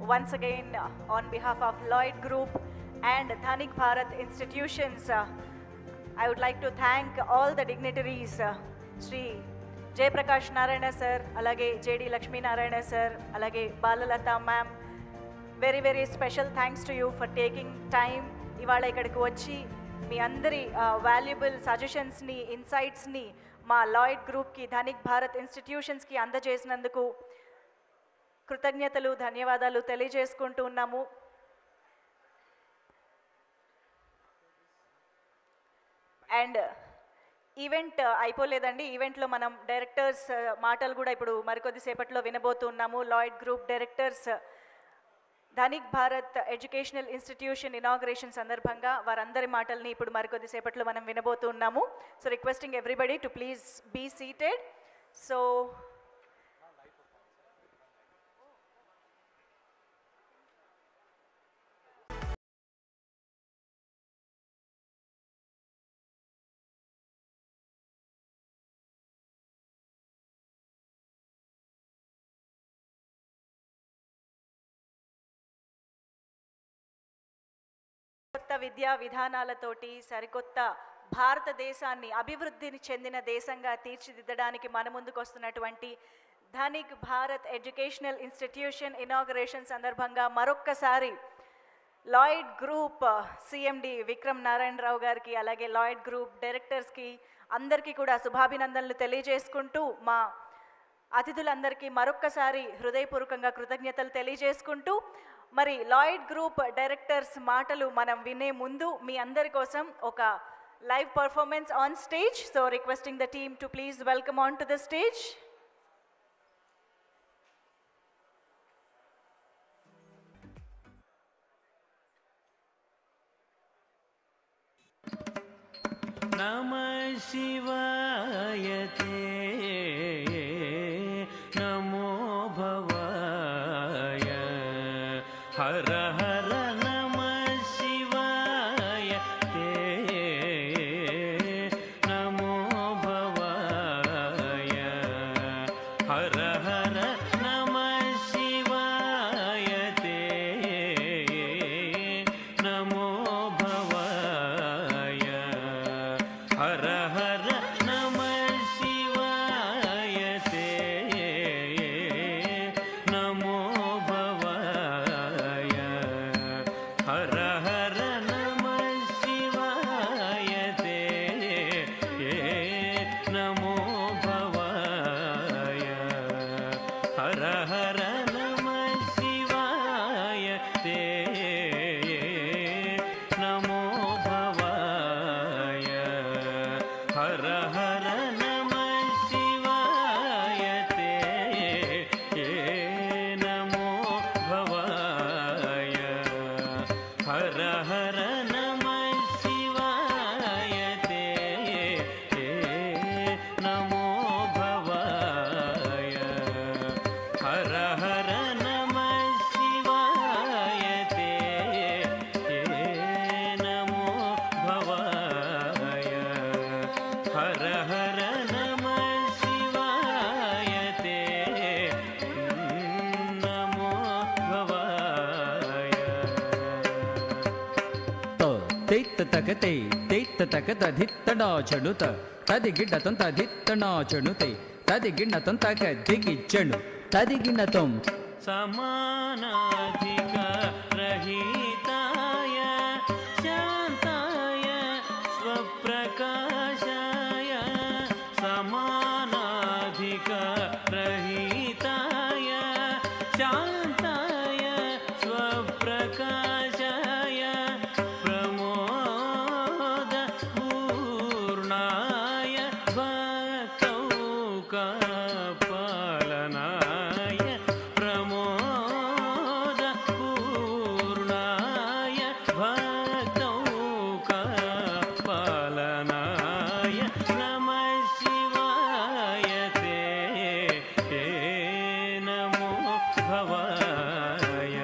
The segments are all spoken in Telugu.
once again on behalf of Lloyd Group and Dhanik Bharat institutions, I would like to thank all the dignitaries, Sri Jayaprakash Narayana sir, alage JD Lakshmi Narayana sir, alage Balalata ma'am. Very, very special thanks to you for taking time. ఇవాళ ఇక్కడికి వచ్చి మీ అందరి వాల్యుబుల్ సజెషన్స్ని, ఇన్సైట్స్ని మా లాయిడ్ గ్రూప్కి, ధనిక్ భారత్ ఇన్స్టిట్యూషన్స్కి అందజేసినందుకు కృతజ్ఞతలు, ధన్యవాదాలు తెలియజేసుకుంటూ ఉన్నాము. అండ్ ఈవెంట్ అయిపోలేదండి. ఈవెంట్లో మనం డైరెక్టర్స్ మాటలు కూడా ఇప్పుడు మరికొద్దిసేపట్లో వినబోతున్నాము. Lloyd group directors Dhanik Bharat educational institution inauguration సందర్భంగా వారందరి మాటల్ని ఇప్పుడు మరికొద్దిసేపట్లో మనం వినబోతున్నాము. So requesting everybody to please be seated. So కొత్త విద్యా విధానాలతోటి సరికొత్త భారతదేశాన్ని అభివృద్ధిని చెందిన దేశంగా తీర్చిదిద్దడానికి మన ముందుకు వస్తున్నటువంటి Dhanik Bharat educational institution inauguration సందర్భంగా మరొక్కసారి Lloyd group CMD Vikram Narayanarao గారికి, అలాగే లాయిడ్ గ్రూప్ డైరెక్టర్స్కి అందరికీ కూడా శుభాభినందనలు తెలియజేసుకుంటూ, మా అతిథులందరికీ మరొక్కసారి హృదయపూర్వకంగా కృతజ్ఞతలు తెలియజేసుకుంటూ, మరి లాయిడ్ గ్రూప్ డైరెక్టర్స్ మాటలు మనం వినే ముందు మీ అందరి కోసం ఒక live performance on stage. So requesting the team to please welcome on to the stage. నమః శివాయ తే నమో భవాయ హర హర నమః శివాయ తే నమో భవాయ హర హర నమః శివాయ తే నమో భవాయ హర హర నమః శివాయ తే నమో భవాయ హర హర నమః శివాయ తే నమో భవాయ హర హర నమః శివాయ తే నమో భవాయ హర హర నమః శివాయ తే నమో భవాయ హర హర నమః శివాయ తే నమో భవాయ హర హర నమః శివాయ తే నమో భవాయ హర హర నమః శివాయ తే నమో భవాయ తైత్త తగతే తైత్త తగత ధిత్తడా చెడుత తదిగిడ్డతం తదిత్తనా చెడుతే తదిగిన్నతం తగ దిగిచ్చడు తదిగిన్నతం సమానాధిక రహితాయ శాంతాయ స్వప్రకాశాయ సమానాధిక రహితాయ శాంతాయ స్వప్రకాశాయ ప్రమోద పూర్ణాయ భక్తౌక పాలనాయ ప్రమోద పూర్ణాయ భక్తౌక పాలనాయ నమః శివాయ తే నమో భవాయ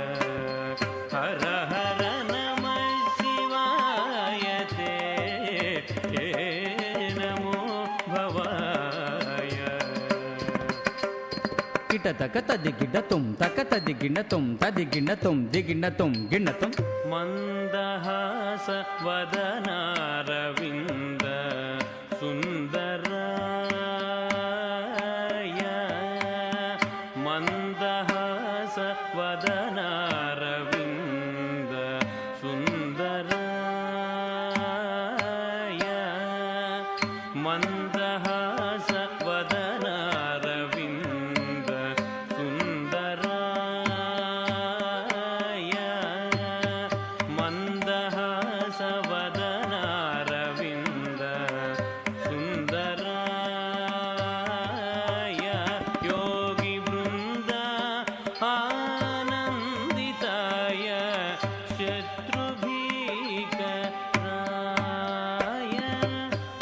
గిట తక తది గిడ తుం తక తది గిణ తుం తది గిణ తుం దిగిణ తుం గిణ తుం మందహాస వదనారవింద సుందరాయ మందహాస వదనారవింద సుందరాయ మందహాస వదనారవింద సుందరాయ మందహాస వదనారవింద సుందరాయ యోగి బృంద ఆనందితాయ శత్రుభీకరాయ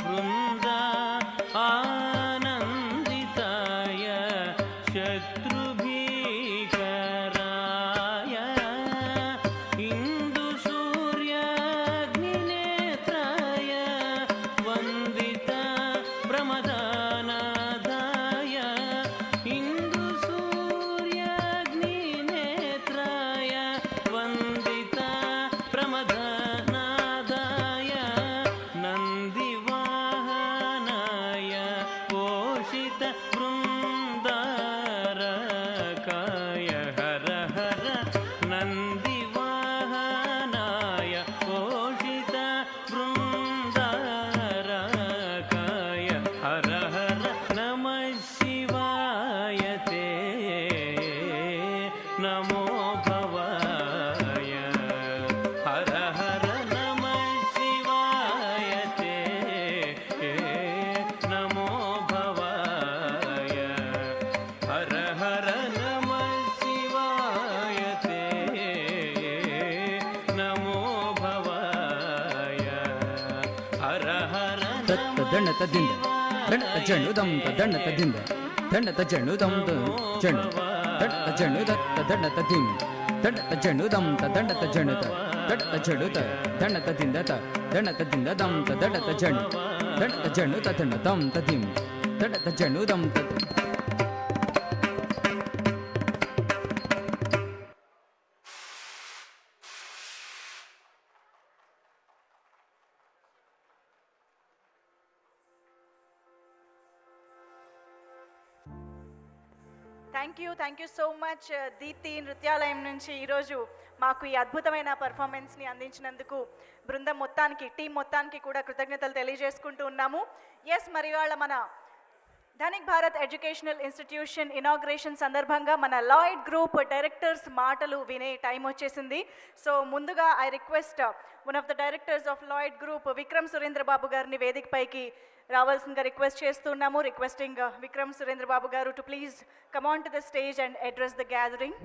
బృంద ఆనందితాయ శత్రుభీకరాయ ఇందు సూర్యాగ్నినేత్రాయ వందిత ప్రమదానాదాయ ఇందు సూర్యాగ్నినేత్రాయ వందిత ప్రమదానాదాయ నందివాహనాయ పోషిత బృందారకాయ హర హర నందివాహనాయ పోషిత బృందారకాయ హర హర నమ శివాయ తే నమో భవాయ హర హర నమ శివాయ తే నమో భవాయ హర హర నమ శివాయ తే నమో భవాయ హర హర తత్త దండ తదింద దండ జణు దం దండ తదింద దండ జణు దం జణు దండ జణు దత్త దండ తదిం దండ జణు దం దండ జణు దండ జణు దండ తదింద దండ తదింద దం దండ జణు దండ జణు దండ దం తదిం దండ జణు దం thank you so much Deepti Nrityalayam నుంచి ఈరోజు మాకు ఈ అద్భుతమైన పర్ఫార్మెన్స్ని అందించినందుకు బృందం మొత్తానికి టీం మొత్తానికి కూడా కృతజ్ఞతలు తెలియజేసుకుంటూ ఉన్నాము. ఎస్, మరి వాళ్ళ మన Dhanik Bharat educational institution inauguration సందర్భంగా మన లాయిడ్ గ్రూప్ డైరెక్టర్స్ మాటలు వినే టైం వచ్చేసింది. సో ముందుగా I request one of the directors of Lloyd group Vikram Surendra Babu గారిని వేదికపైకి రావాల్సిందిగా రిక్వెస్ట్ చేస్తున్నాము. Requesting Vikram Surendra Babu garu to please come on to the stage and address the gathering.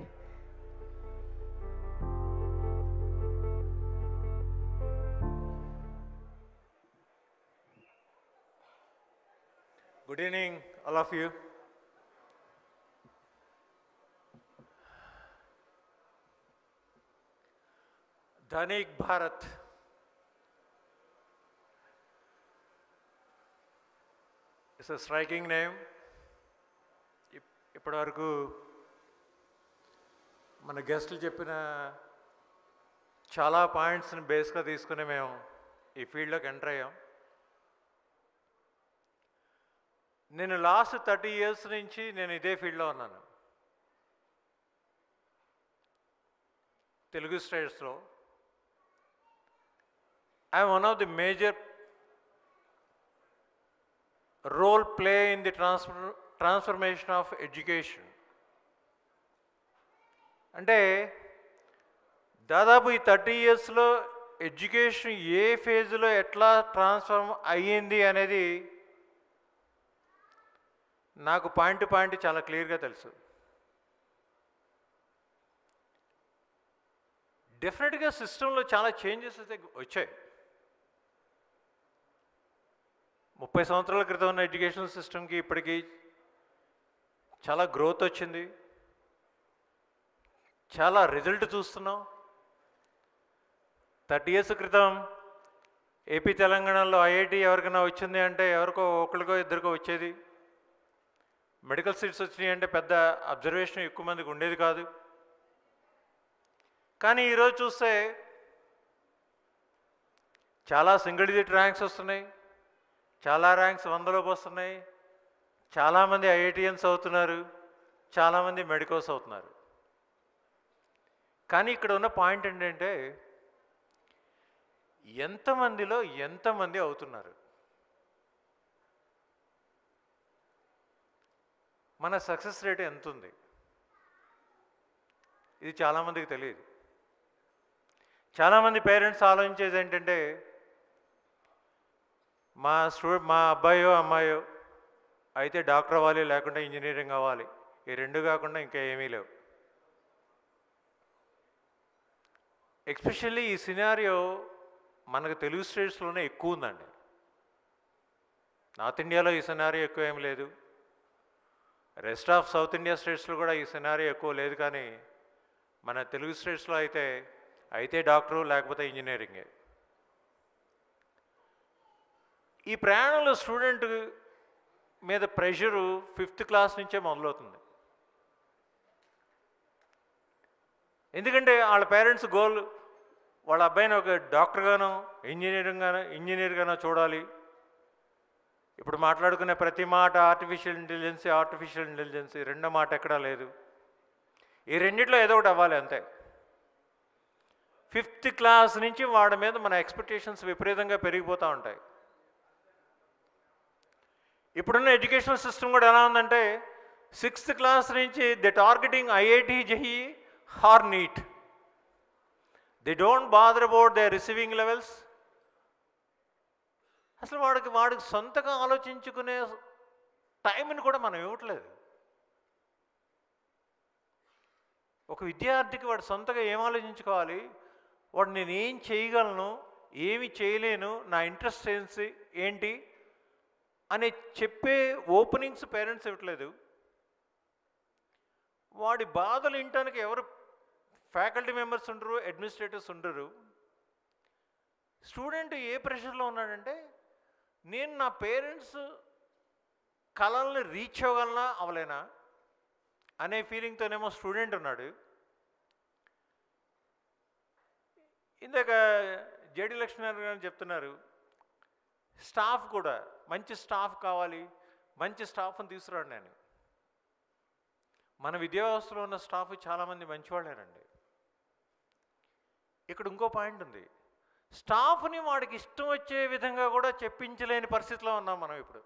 Good evening, all of you. Dhanik Bharat. It's a striking name. ఇప్పటివరకు మన గెస్టులు చెప్పిన చాలా పాయింట్స్ని బేస్గా తీసుకుని మేము ఈ ఫీల్డ్లోకి ఎంటర్ అయ్యాం. నేను లాస్ట్ 30 years నుంచి నేను ఇదే ఫీల్డ్లో ఉన్నాను. తెలుగు స్టేట్స్లో I am one of the major role play in the transformation of education. అంటే దాదాపు ఈ 30 yearsలో ఎడ్యుకేషన్ ఏ ఫేజ్లో ఎట్లా ట్రాన్స్ఫార్మ్ అయ్యింది అనేది నాకు పాయింట్ టు పాయింట్ చాలా క్లియర్గా తెలుసు. డెఫినెట్గా సిస్టంలో చాలా చేంజెస్ అయితే వచ్చాయి. 30 సంవత్సరాల క్రితం ఉన్న ఎడ్యుకేషన్ సిస్టమ్కి ఇప్పటికీ చాలా గ్రోత్ వచ్చింది, చాలా రిజల్ట్ చూస్తున్నాం. 30 years క్రితం ఏపీ తెలంగాణలో ఐఐటి ఎవరికైనా వచ్చింది అంటే ఎవరికో ఒకరికో ఇద్దరికో వచ్చేది. మెడికల్ సీట్స్ వచ్చినాయి అంటే పెద్ద అబ్జర్వేషన్ ఎక్కువ మందికి ఉండేది కాదు. కానీ ఈరోజు చూస్తే చాలా సింగిల్ డిజిట్ ర్యాంక్స్ వస్తున్నాయి, చాలా ర్యాంక్స్ 100లోకి వస్తున్నాయి, చాలామంది ఐఐటిఎన్స్ అవుతున్నారు, చాలామంది మెడికోస్ అవుతున్నారు. కానీ ఇక్కడ ఉన్న పాయింట్ ఏంటంటే ఎంతమందిలో ఎంతమంది అవుతున్నారు. మన సక్సెస్ రేట్ ఎంత ఉంది, ఇది చాలామందికి తెలియదు. చాలామంది పేరెంట్స్ ఆలోచించేది ఏంటంటే మా అబ్బాయో అమ్మాయో అయితే డాక్టర్ అవ్వాలి, లేకుంటే ఇంజనీరింగ్ అవ్వాలి, ఈ రెండు కాకుండా ఇంకా ఏమీ లేవు. ఎస్పెషల్లీ ఈ సినారియో మనకు తెలుగు స్టేట్స్లోనే ఎక్కువ ఉందండి. నార్త్ ఇండియాలో ఈ సినారియో ఎక్కువ ఏం లేదు, రెస్ట్ ఆఫ్ సౌత్ ఇండియా స్టేట్స్లో కూడా ఈ సినారియో ఎక్కువ లేదు. కానీ మన తెలుగు స్టేట్స్లో అయితే డాక్టరు లేకపోతే ఇంజనీరింగే. ఈ ప్రయాణంలో స్టూడెంట్ మీద ప్రెషరు 5th క్లాస్ నుంచే మొదలవుతుంది. ఎందుకంటే వాళ్ళ పేరెంట్స్ గోల్ వాళ్ళ అబ్బాయిని ఒక డాక్టర్గానో ఇంజనీర్గానో చూడాలి. ఇప్పుడు మాట్లాడుకునే ప్రతి మాట ఆర్టిఫిషియల్ ఇంటెలిజెన్స్, రెండో మాట ఎక్కడా లేదు. ఈ రెండిట్లో ఏదో ఒకటి అవ్వాలి అంతే. 5th క్లాస్ నుంచి వాడి మీద మన ఎక్స్పెక్టేషన్స్ విపరీతంగా పెరిగిపోతూ ఉంటాయి. ఇప్పుడున్న ఎడ్యుకేషనల్ సిస్టమ్ కూడా ఎలా ఉందంటే 6th క్లాస్ నుంచి they targeting IIT, JEE or NEET. They don't bother about the receiving levels. అసలు వాడికి సొంతగా ఆలోచించుకునే టైంని కూడా మనం ఇవ్వట్లేదు. ఒక విద్యార్థికి వాడు సొంతగా ఏం ఆలోచించుకోవాలి, వాడు నేను ఏం చేయగలను, ఏమి చేయలేను, నా ఇంట్రెస్ట్ ఏంటి అని చెప్పే ఓపెనింగ్స్ పేరెంట్స్ ఇవ్వట్లేదు. వాడి బాధలు వినటానికి ఎవరు ఫ్యాకల్టీ మెంబర్స్ ఉండరు, అడ్మినిస్ట్రేటర్స్ ఉండరు. స్టూడెంట్ ఏ ప్రెషర్లో ఉన్నాడంటే నేను నా పేరెంట్స్ కళల్ని రీచ్ అవ్వగలనా అవలేనా అనే ఫీలింగ్తోనేమో స్టూడెంట్ ఉన్నాడు. ఇందాక జేడి లక్ష్మీనారాయణ గారు చెప్తున్నారు, స్టాఫ్ కూడా మంచి స్టాఫ్ కావాలి, మంచి స్టాఫ్ని తీసుకురాడు. నేను మన విద్యా వ్యవస్థలో ఉన్న స్టాఫ్ చాలామంది మంచివాళ్ళేనండి. ఇక్కడ ఇంకో పాయింట్ ఉంది, స్టాఫ్ని వాడికి ఇష్టం వచ్చే విధంగా కూడా చెప్పించలేని పరిస్థితిలో ఉన్నాం మనం ఇప్పుడు.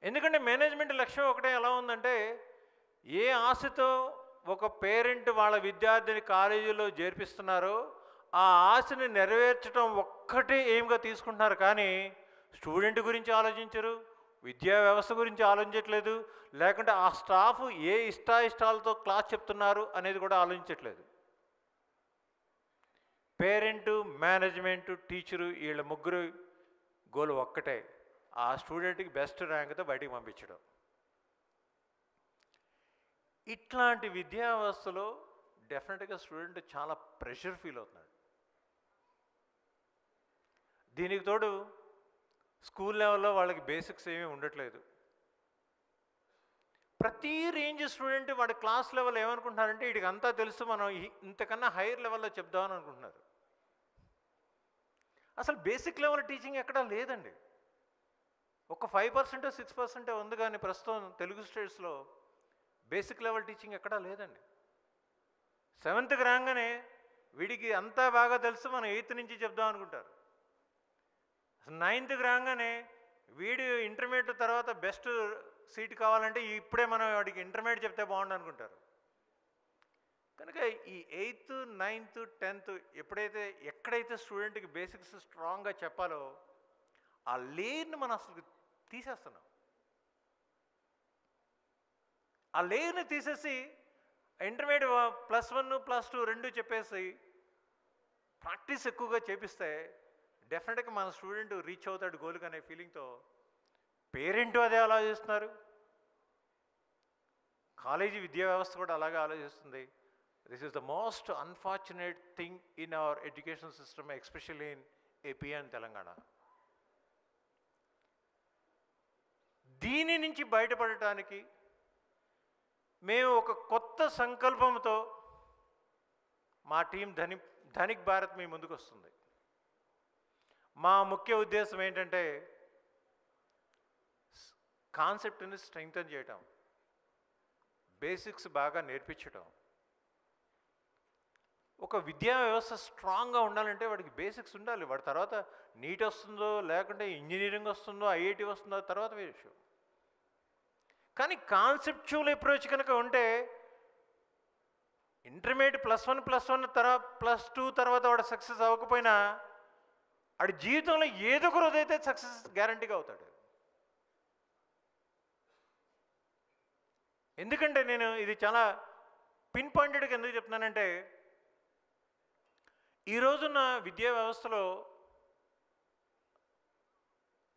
ఎందుకంటే మేనేజ్మెంట్ లక్ష్యం ఒకటే ఎలా ఉందంటే, ఏ ఆశతో ఒక పేరెంట్ వాళ్ళ విద్యార్థిని కాలేజీలో చేర్పిస్తున్నారో ఆ ఆశని నెరవేర్చడం ఒక్కటే ఎయిమ్గా తీసుకుంటున్నారు. కానీ స్టూడెంట్ గురించి ఆలోచించరు, విద్యా వ్యవస్థ గురించి ఆలోచించట్లేదు, లేకుంటే ఆ స్టాఫ్ ఏ ఇష్టాయిష్టాలతో క్లాస్ చెప్తున్నారు అనేది కూడా ఆలోచించట్లేదు. పేరెంటు, మేనేజ్మెంటు, టీచరు వీళ్ళ ముగ్గురు గోల్ ఒక్కటే, ఆ స్టూడెంట్కి బెస్ట్ ర్యాంక్తో బయటికి పంపించడం. ఇట్లాంటి విద్యా వ్యవస్థలో డెఫినెట్గా స్టూడెంట్ చాలా ప్రెషర్ ఫీల్ అవుతున్నాడు. దీనికి తోడు స్కూల్ లెవెల్లో వాళ్ళకి బేసిక్స్ ఏమీ ఉండట్లేదు. ప్రతి రేంజ్ స్టూడెంట్ వాడి క్లాస్ లెవెల్ ఏమనుకుంటున్నారంటే వీడికి అంతా తెలుసు, మనం ఇంతకన్నా హైయర్ లెవెల్లో చెప్దామని అనుకుంటున్నారు. అసలు బేసిక్ లెవెల్ టీచింగ్ ఎక్కడా లేదండి. ఒక 5% 6% ఉంది, కానీ ప్రస్తుతం తెలుగు స్టేట్స్లో బేసిక్ లెవెల్ టీచింగ్ ఎక్కడా లేదండి. 7th రాగానే వీడికి అంతా బాగా తెలుసు, మనం 8th నుంచి చెప్దాం అనుకుంటారు. 9th రాగానే వీడు ఇంటర్మీడియట్ తర్వాత బెస్ట్ సీట్ కావాలంటే ఇప్పుడే మనం వాడికి ఇంటర్మీడియట్ చెప్తే బాగుండు అనుకుంటారు. కనుక ఈ 8th, 9th, 10th ఎక్కడైతే స్టూడెంట్కి బేసిక్స్ స్ట్రాంగ్గా చెప్పాలో ఆ లేయర్ని మనం అసలు తీసేస్తున్నాం. ఆ లేయర్ని తీసేసి ఇంటర్మీడియట్ +1, +2 రెండు చెప్పేసి ప్రాక్టీస్ ఎక్కువగా చేపిస్తే డెఫినెట్గా మన స్టూడెంట్ రీచ్ అవుతాడు గోల్కి అనే ఫీలింగ్తో పేరెంటు అదే ఆలోచిస్తున్నారు, కాలేజీ విద్యా వ్యవస్థ కూడా అలాగే ఆలోచిస్తుంది. This is the most unfortunate thing in our education system, especially in AP and Telangana. దీని నుంచి బయటపడటానికి మేము ఒక కొత్త సంకల్పంతో మా టీం ధనిక్ భారత్ మీ ముందుకు వస్తుంది. మా ముఖ్య ఉద్దేశం ఏంటంటే కాన్సెప్ట్ని స్ట్రెంగ్తన్ చేయటం, బేసిక్స్ బాగా నేర్పించటం. ఒక విద్యా వ్యవస్థ స్ట్రాంగ్గా ఉండాలంటే వాడికి బేసిక్స్ ఉండాలి. వాడి తర్వాత నీట్ వస్తుందో లేకుంటే ఇంజనీరింగ్ వస్తుందో ఐఐటి వస్తుందో తర్వాత విషయం. కానీ కాన్సెప్చువల్ అప్రోచ్ కనుక ఉంటే ఇంటర్మీడియట్ +1 తర్వాత +2 తర్వాత వాడు సక్సెస్ అవ్వకపోయినా వాడి జీవితంలో ఏదో ఒక రోజైతే సక్సెస్ గ్యారంటీగా అవుతాడు. ఎందుకంటే నేను ఇది చాలా పిన్ పాయింటెడ్గా ఎందుకు చెప్తున్నానంటే ఈ రోజున్న విద్యా వ్యవస్థలో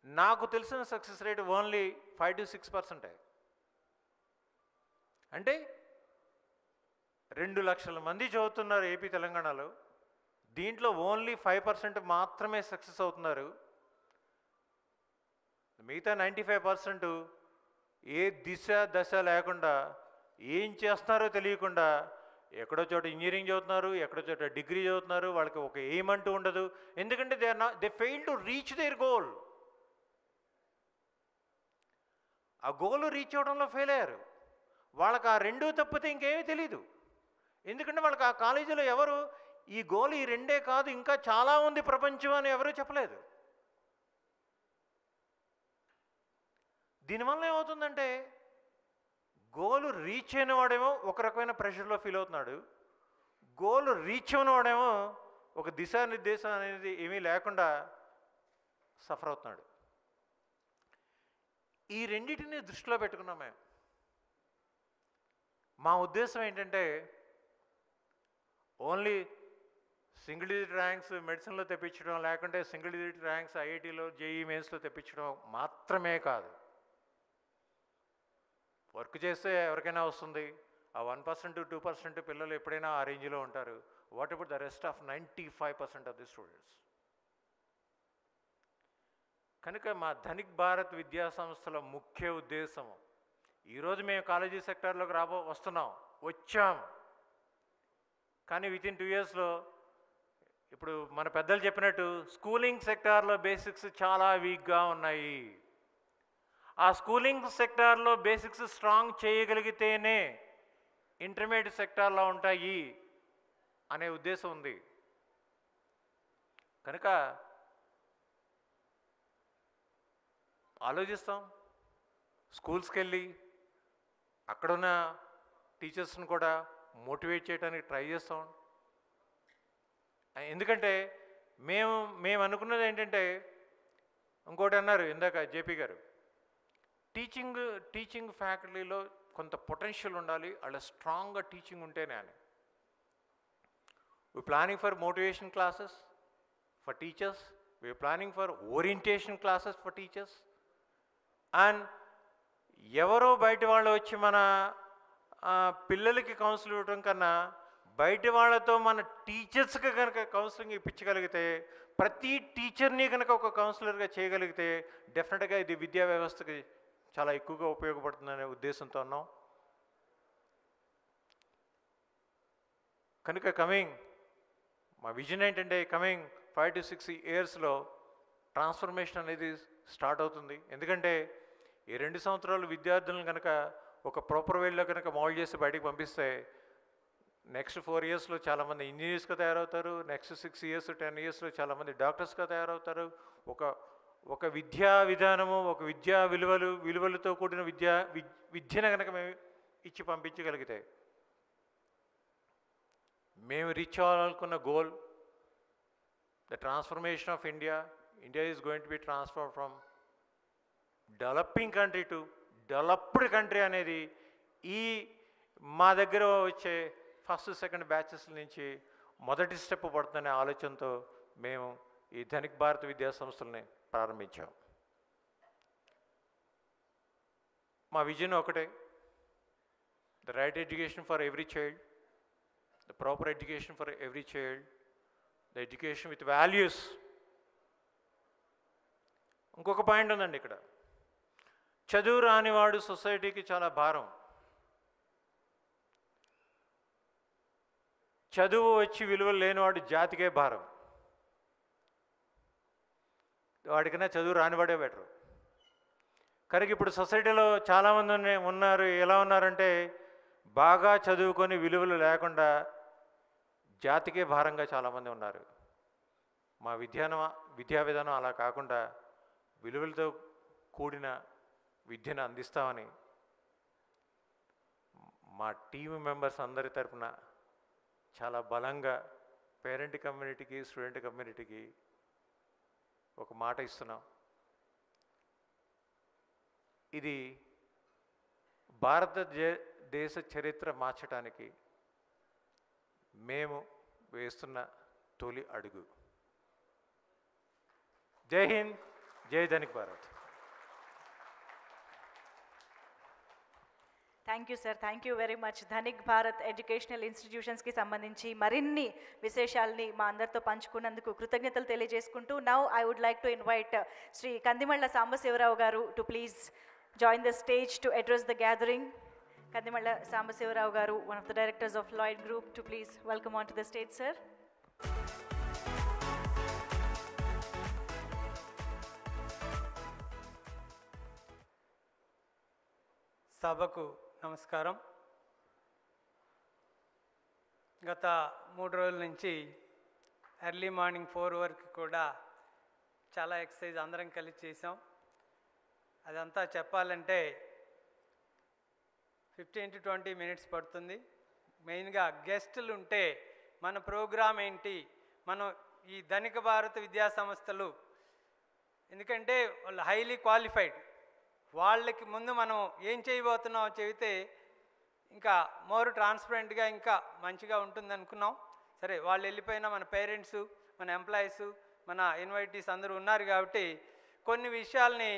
నాకు తెలిసిన సక్సెస్ రేట్ ఓన్లీ 5 to 6%. అంటే 2 లక్షల మంది చదువుతున్నారు ఏపీ తెలంగాణలో, దీంట్లో ఓన్లీ 5% మాత్రమే సక్సెస్ అవుతున్నారు. మిగతా 95% ఏ దశ లేకుండా ఏం చేస్తున్నారో తెలియకుండా ఎక్కడో చోట ఇంజనీరింగ్ చదువుతున్నారు, ఎక్కడో చోట డిగ్రీ చదువుతున్నారు. వాళ్ళకి ఒక ఎయిమ్ అంటూ ఉండదు. ఎందుకంటే they fail to reach there goal. ఆ గోల్ రీచ్ అవ్వడంలో ఫెయిల్ అయ్యారు. వాళ్ళకి ఆ 2 తప్పితే ఇంకేమీ తెలీదు. ఎందుకంటే వాళ్ళకి ఆ కాలేజీలో ఎవరు ఈ గోల్ ఈ 2 కాదు ఇంకా చాలా ఉంది ప్రపంచం అని ఎవరూ చెప్పలేదు. దీనివల్ల ఏమవుతుందంటే గోలు రీచ్ అయిన వాడేమో ఒక రకమైన ప్రెషర్లో ఫీల్ అవుతున్నాడు, గోలు రీచ్ అయిన వాడేమో ఒక దిశానిర్దేశం అనేది ఏమీ లేకుండా సఫర్ అవుతున్నాడు. ఈ రెండింటిని దృష్టిలో పెట్టుకున్నాం మేము. మా ఉద్దేశం ఏంటంటే ఓన్లీ సింగిల్ డిజిట్ ర్యాంక్స్ మెడిసిన్లో తెప్పించడం, లేకుంటే సింగిల్ డిజిట్ ర్యాంక్స్ ఐఐటీలో జేఈఈ మెయిన్స్లో తెప్పించడం మాత్రమే కాదు. వర్క్ చేస్తే ఎవరికైనా వస్తుంది. ఆ 1% 2% పిల్లలు ఎప్పుడైనా ఆ రేంజ్లో ఉంటారు. What about the rest of 95% of the students? కనుక మా ధనిక్ భారత్ విద్యా సంస్థల ముఖ్య ఉద్దేశం, ఈరోజు మేము కాలేజీ సెక్టార్లోకి వచ్చాం. కానీ వితిన్ 2 yearsలో ఇప్పుడు మన పెద్దలు చెప్పినట్టు స్కూలింగ్ సెక్టార్లో బేసిక్స్ చాలా వీక్గా ఉన్నాయి. ఆ స్కూలింగ్ సెక్టార్లో బేసిక్స్ స్ట్రాంగ్ చేయగలిగితేనే ఇంటర్మీడియట్ సెక్టార్లో ఉంటాయి అనే ఉద్దేశం ఉంది. కనుక ఆలోచిస్తాం, స్కూల్స్కి వెళ్ళి అక్కడున్న టీచర్స్ని కూడా మోటివేట్ చేయడానికి ట్రై చేస్తాం. ఎందుకంటే మేము అనుకున్నది ఏంటంటే, ఇంకోటి అన్నారు ఇందాక జేపీ గారు, టీచింగ్ ఫ్యాకల్టీలో కొంత పొటెన్షియల్ ఉండాలి, వాళ్ళ స్ట్రాంగ్గా టీచింగ్ ఉంటేనే అని. we're planning for motivation classes for teachers, we're planning for orientation classes for teachers. And ఎవరో బయట వాళ్ళు వచ్చి మన పిల్లలకి కౌన్సిల్ ఇవ్వడం కన్నా బయట వాళ్ళతో మన టీచర్స్కి కనుక కౌన్సిలింగ్ ఇప్పించగలిగితే, ప్రతి టీచర్ని కనుక ఒక కౌన్సిలర్గా చేయగలిగితే డెఫినెట్గా ఇది విద్యా వ్యవస్థకి చాలా ఎక్కువగా ఉపయోగపడుతుందనే ఉద్దేశంతో ఉన్నాం. కనుక మా విజన్ ఏంటంటే కమింగ్ 5 to 6 yearsలో ట్రాన్స్ఫర్మేషన్ అనేది స్టార్ట్ అవుతుంది. ఎందుకంటే ఈ 2 సంవత్సరాలు విద్యార్థులను కనుక ఒక ప్రాపర్ వేలో కనుక మౌల్డ్ చేసి బయటికి పంపిస్తే నెక్స్ట్ 4 yearsలో చాలామంది ఇంజనీర్స్గా తయారవుతారు, నెక్స్ట్ 6 years 10 yearsలో చాలామంది డాక్టర్స్గా తయారవుతారు. ఒక విద్యా విధానము, ఒక విద్యా విలువలతో కూడిన విద్యను కనుక మేము ఇచ్చి పంపించగలిగితే, మేము రీచ్ అవ్వాలనుకున్న goal, the transformation of India is going to be transfer from developing country to developed country అనేది ఈ మా దగ్గర వచ్చే ఫస్ట్ సెకండ్ బ్యాచెస్ నుంచి మొదటి స్టెప్ పడుతుందనే ఆలోచనతో మేము ఈ ధనిక్ భారత్ విద్యా సంస్థల్ని ప్రారంభించాం. మా విజన్ ఒకటే, the right education for every child, the proper education for every child, the education with values. ఇంకొక పాయింట్ ఉందండి ఇక్కడ, చదువు రానివాడు సొసైటీకి చాలా భారం. చదువు వచ్చి విలువలు లేనివాడు జాతికే భారం. వాడికన్నా చదువు రానివాడే బెటరు. కనుక ఇప్పుడు సొసైటీలో చాలామంది ఉన్నారు. ఎలా ఉన్నారంటే బాగా చదువుకొని విలువలు లేకుండా జాతికే భారంగా చాలామంది ఉన్నారు. మా విద్యా విధానం అలా కాకుండా విలువలతో కూడిన విద్యను అందిస్తామని మా టీమ్ మెంబర్స్ అందరి తరపున చాలా బలంగా పేరెంట్ కమ్యూనిటీకి, స్టూడెంట్ కమ్యూనిటీకి ఒక మాట ఇస్తున్నాం. ఇది భారతదేశ చరిత్ర మార్చడానికి మేము వేస్తున్న తొలి అడుగు. Jai Hind, Jai Dhanik Bharat. Thank you sir, thank you very much. Dhanik Bharat educational ఇన్స్టిట్యూషన్స్కి సంబంధించి మరిన్ని విశేషాలని మా అందరితో పంచుకున్నందుకు కృతజ్ఞతలు తెలియజేసుకుంటూ, now I would like to invite Shri Kandimalla Sambasivarao garu to please join the stage to address the gathering. Kandimalla Sambasivarao garu, one of the directors of Lloyd group, to please welcome on to the stage sir. సభకు నమస్కారం. గత 3 రోజుల నుంచి ఎర్లీ మార్నింగ్ 4 వరకు కూడా చాలా ఎక్సర్సైజ్ అందరం కలిసి చేసాం. అదంతా చెప్పాలంటే 15 to 20 minutes పడుతుంది. మెయిన్గా గెస్టులు ఉంటే మన ప్రోగ్రాం ఏంటి, మనం ఈ ధనిక భారత విద్యా సంస్థలు, ఎందుకంటే వాళ్ళు హైలీ క్వాలిఫైడ్, వాళ్ళకి ముందు మనం ఏం చేయబోతున్నామో చెబితే ఇంకా మోర్ ట్రాన్స్పరెంట్గా ఇంకా మంచిగా ఉంటుంది అనుకున్నాం. సరే, వాళ్ళు వెళ్ళిపోయినా మన పేరెంట్స్, మన ఎంప్లాయీస్, మన ఇన్వైటీస్ అందరూ ఉన్నారు కాబట్టి కొన్ని విషయాల్ని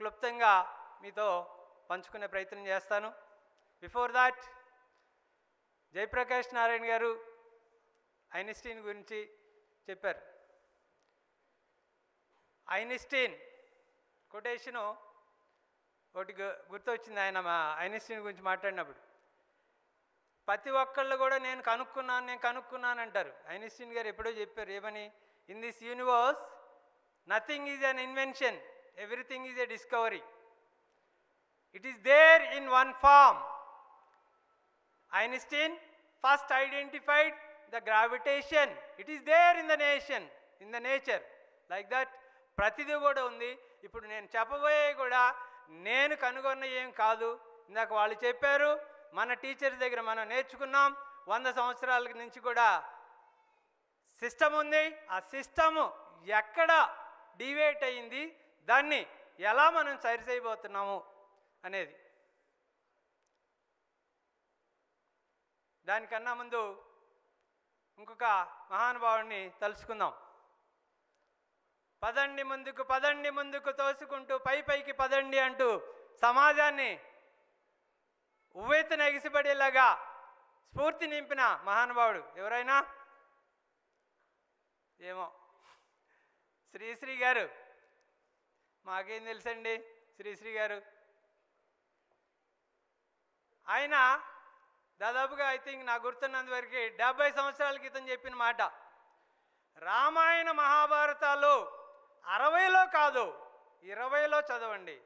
క్లుప్తంగా మీతో పంచుకునే ప్రయత్నం చేస్తాను. బిఫోర్ దాట్, జయప్రకాష్ నారాయణ గారు ఐన్స్టీన్ గురించి చెప్పారు. ఐన్స్టీన్ కొటేషను ఒకటి గుర్తొచ్చింది. ఆయన ఐన్స్టీన్ గురించి మాట్లాడినప్పుడు ప్రతి ఒక్కళ్ళు కూడా నేను కనుక్కున్నాను అంటారు. ఐన్స్టీన్ గారు ఎప్పుడో చెప్పారు, ఏమని, in this universe nothing is an invention, everything is a discovery. It is there in one form. Einstein first identified the gravitation. It is there in the nature. Like that ప్రతిదీ కూడా ఉంది. ఇప్పుడు నేను చెప్పబోయే కూడా నేను కనుగొన్న ఏం కాదు. ఇందాక వాళ్ళు చెప్పారు, మన టీచర్స్ దగ్గర మనం నేర్చుకున్నాం. 100 సంవత్సరాల నుంచి కూడా సిస్టమ్ ఉంది. ఆ సిస్టము ఎక్కడ డివేట్ అయింది, దాన్ని ఎలా మనం సరి చేయబోతున్నాము అనేది. దానికన్నా ముందు ఇంకొక మహానుభావుడిని తలుచుకుందాం. పదండి ముందుకు తోసుకుంటూ పైకి పదండి అంటూ సమాజాన్ని ఉవ్వెత్తున ఎగిసిపడేలాగా స్ఫూర్తి నింపిన మహానుభావుడు ఎవరైనా? ఏమో, శ్రీశ్రీ గారు. మాకేం తెలుసండి శ్రీశ్రీ గారు. ఆయన దాదాపుగా ఐ థింక్ నాకు గుర్తున్నంత వరకు 70 సంవత్సరాల క్రితం చెప్పిన మాట, రామాయణ మహాభారతాలు 60లో కాదు 20లో చదవండి.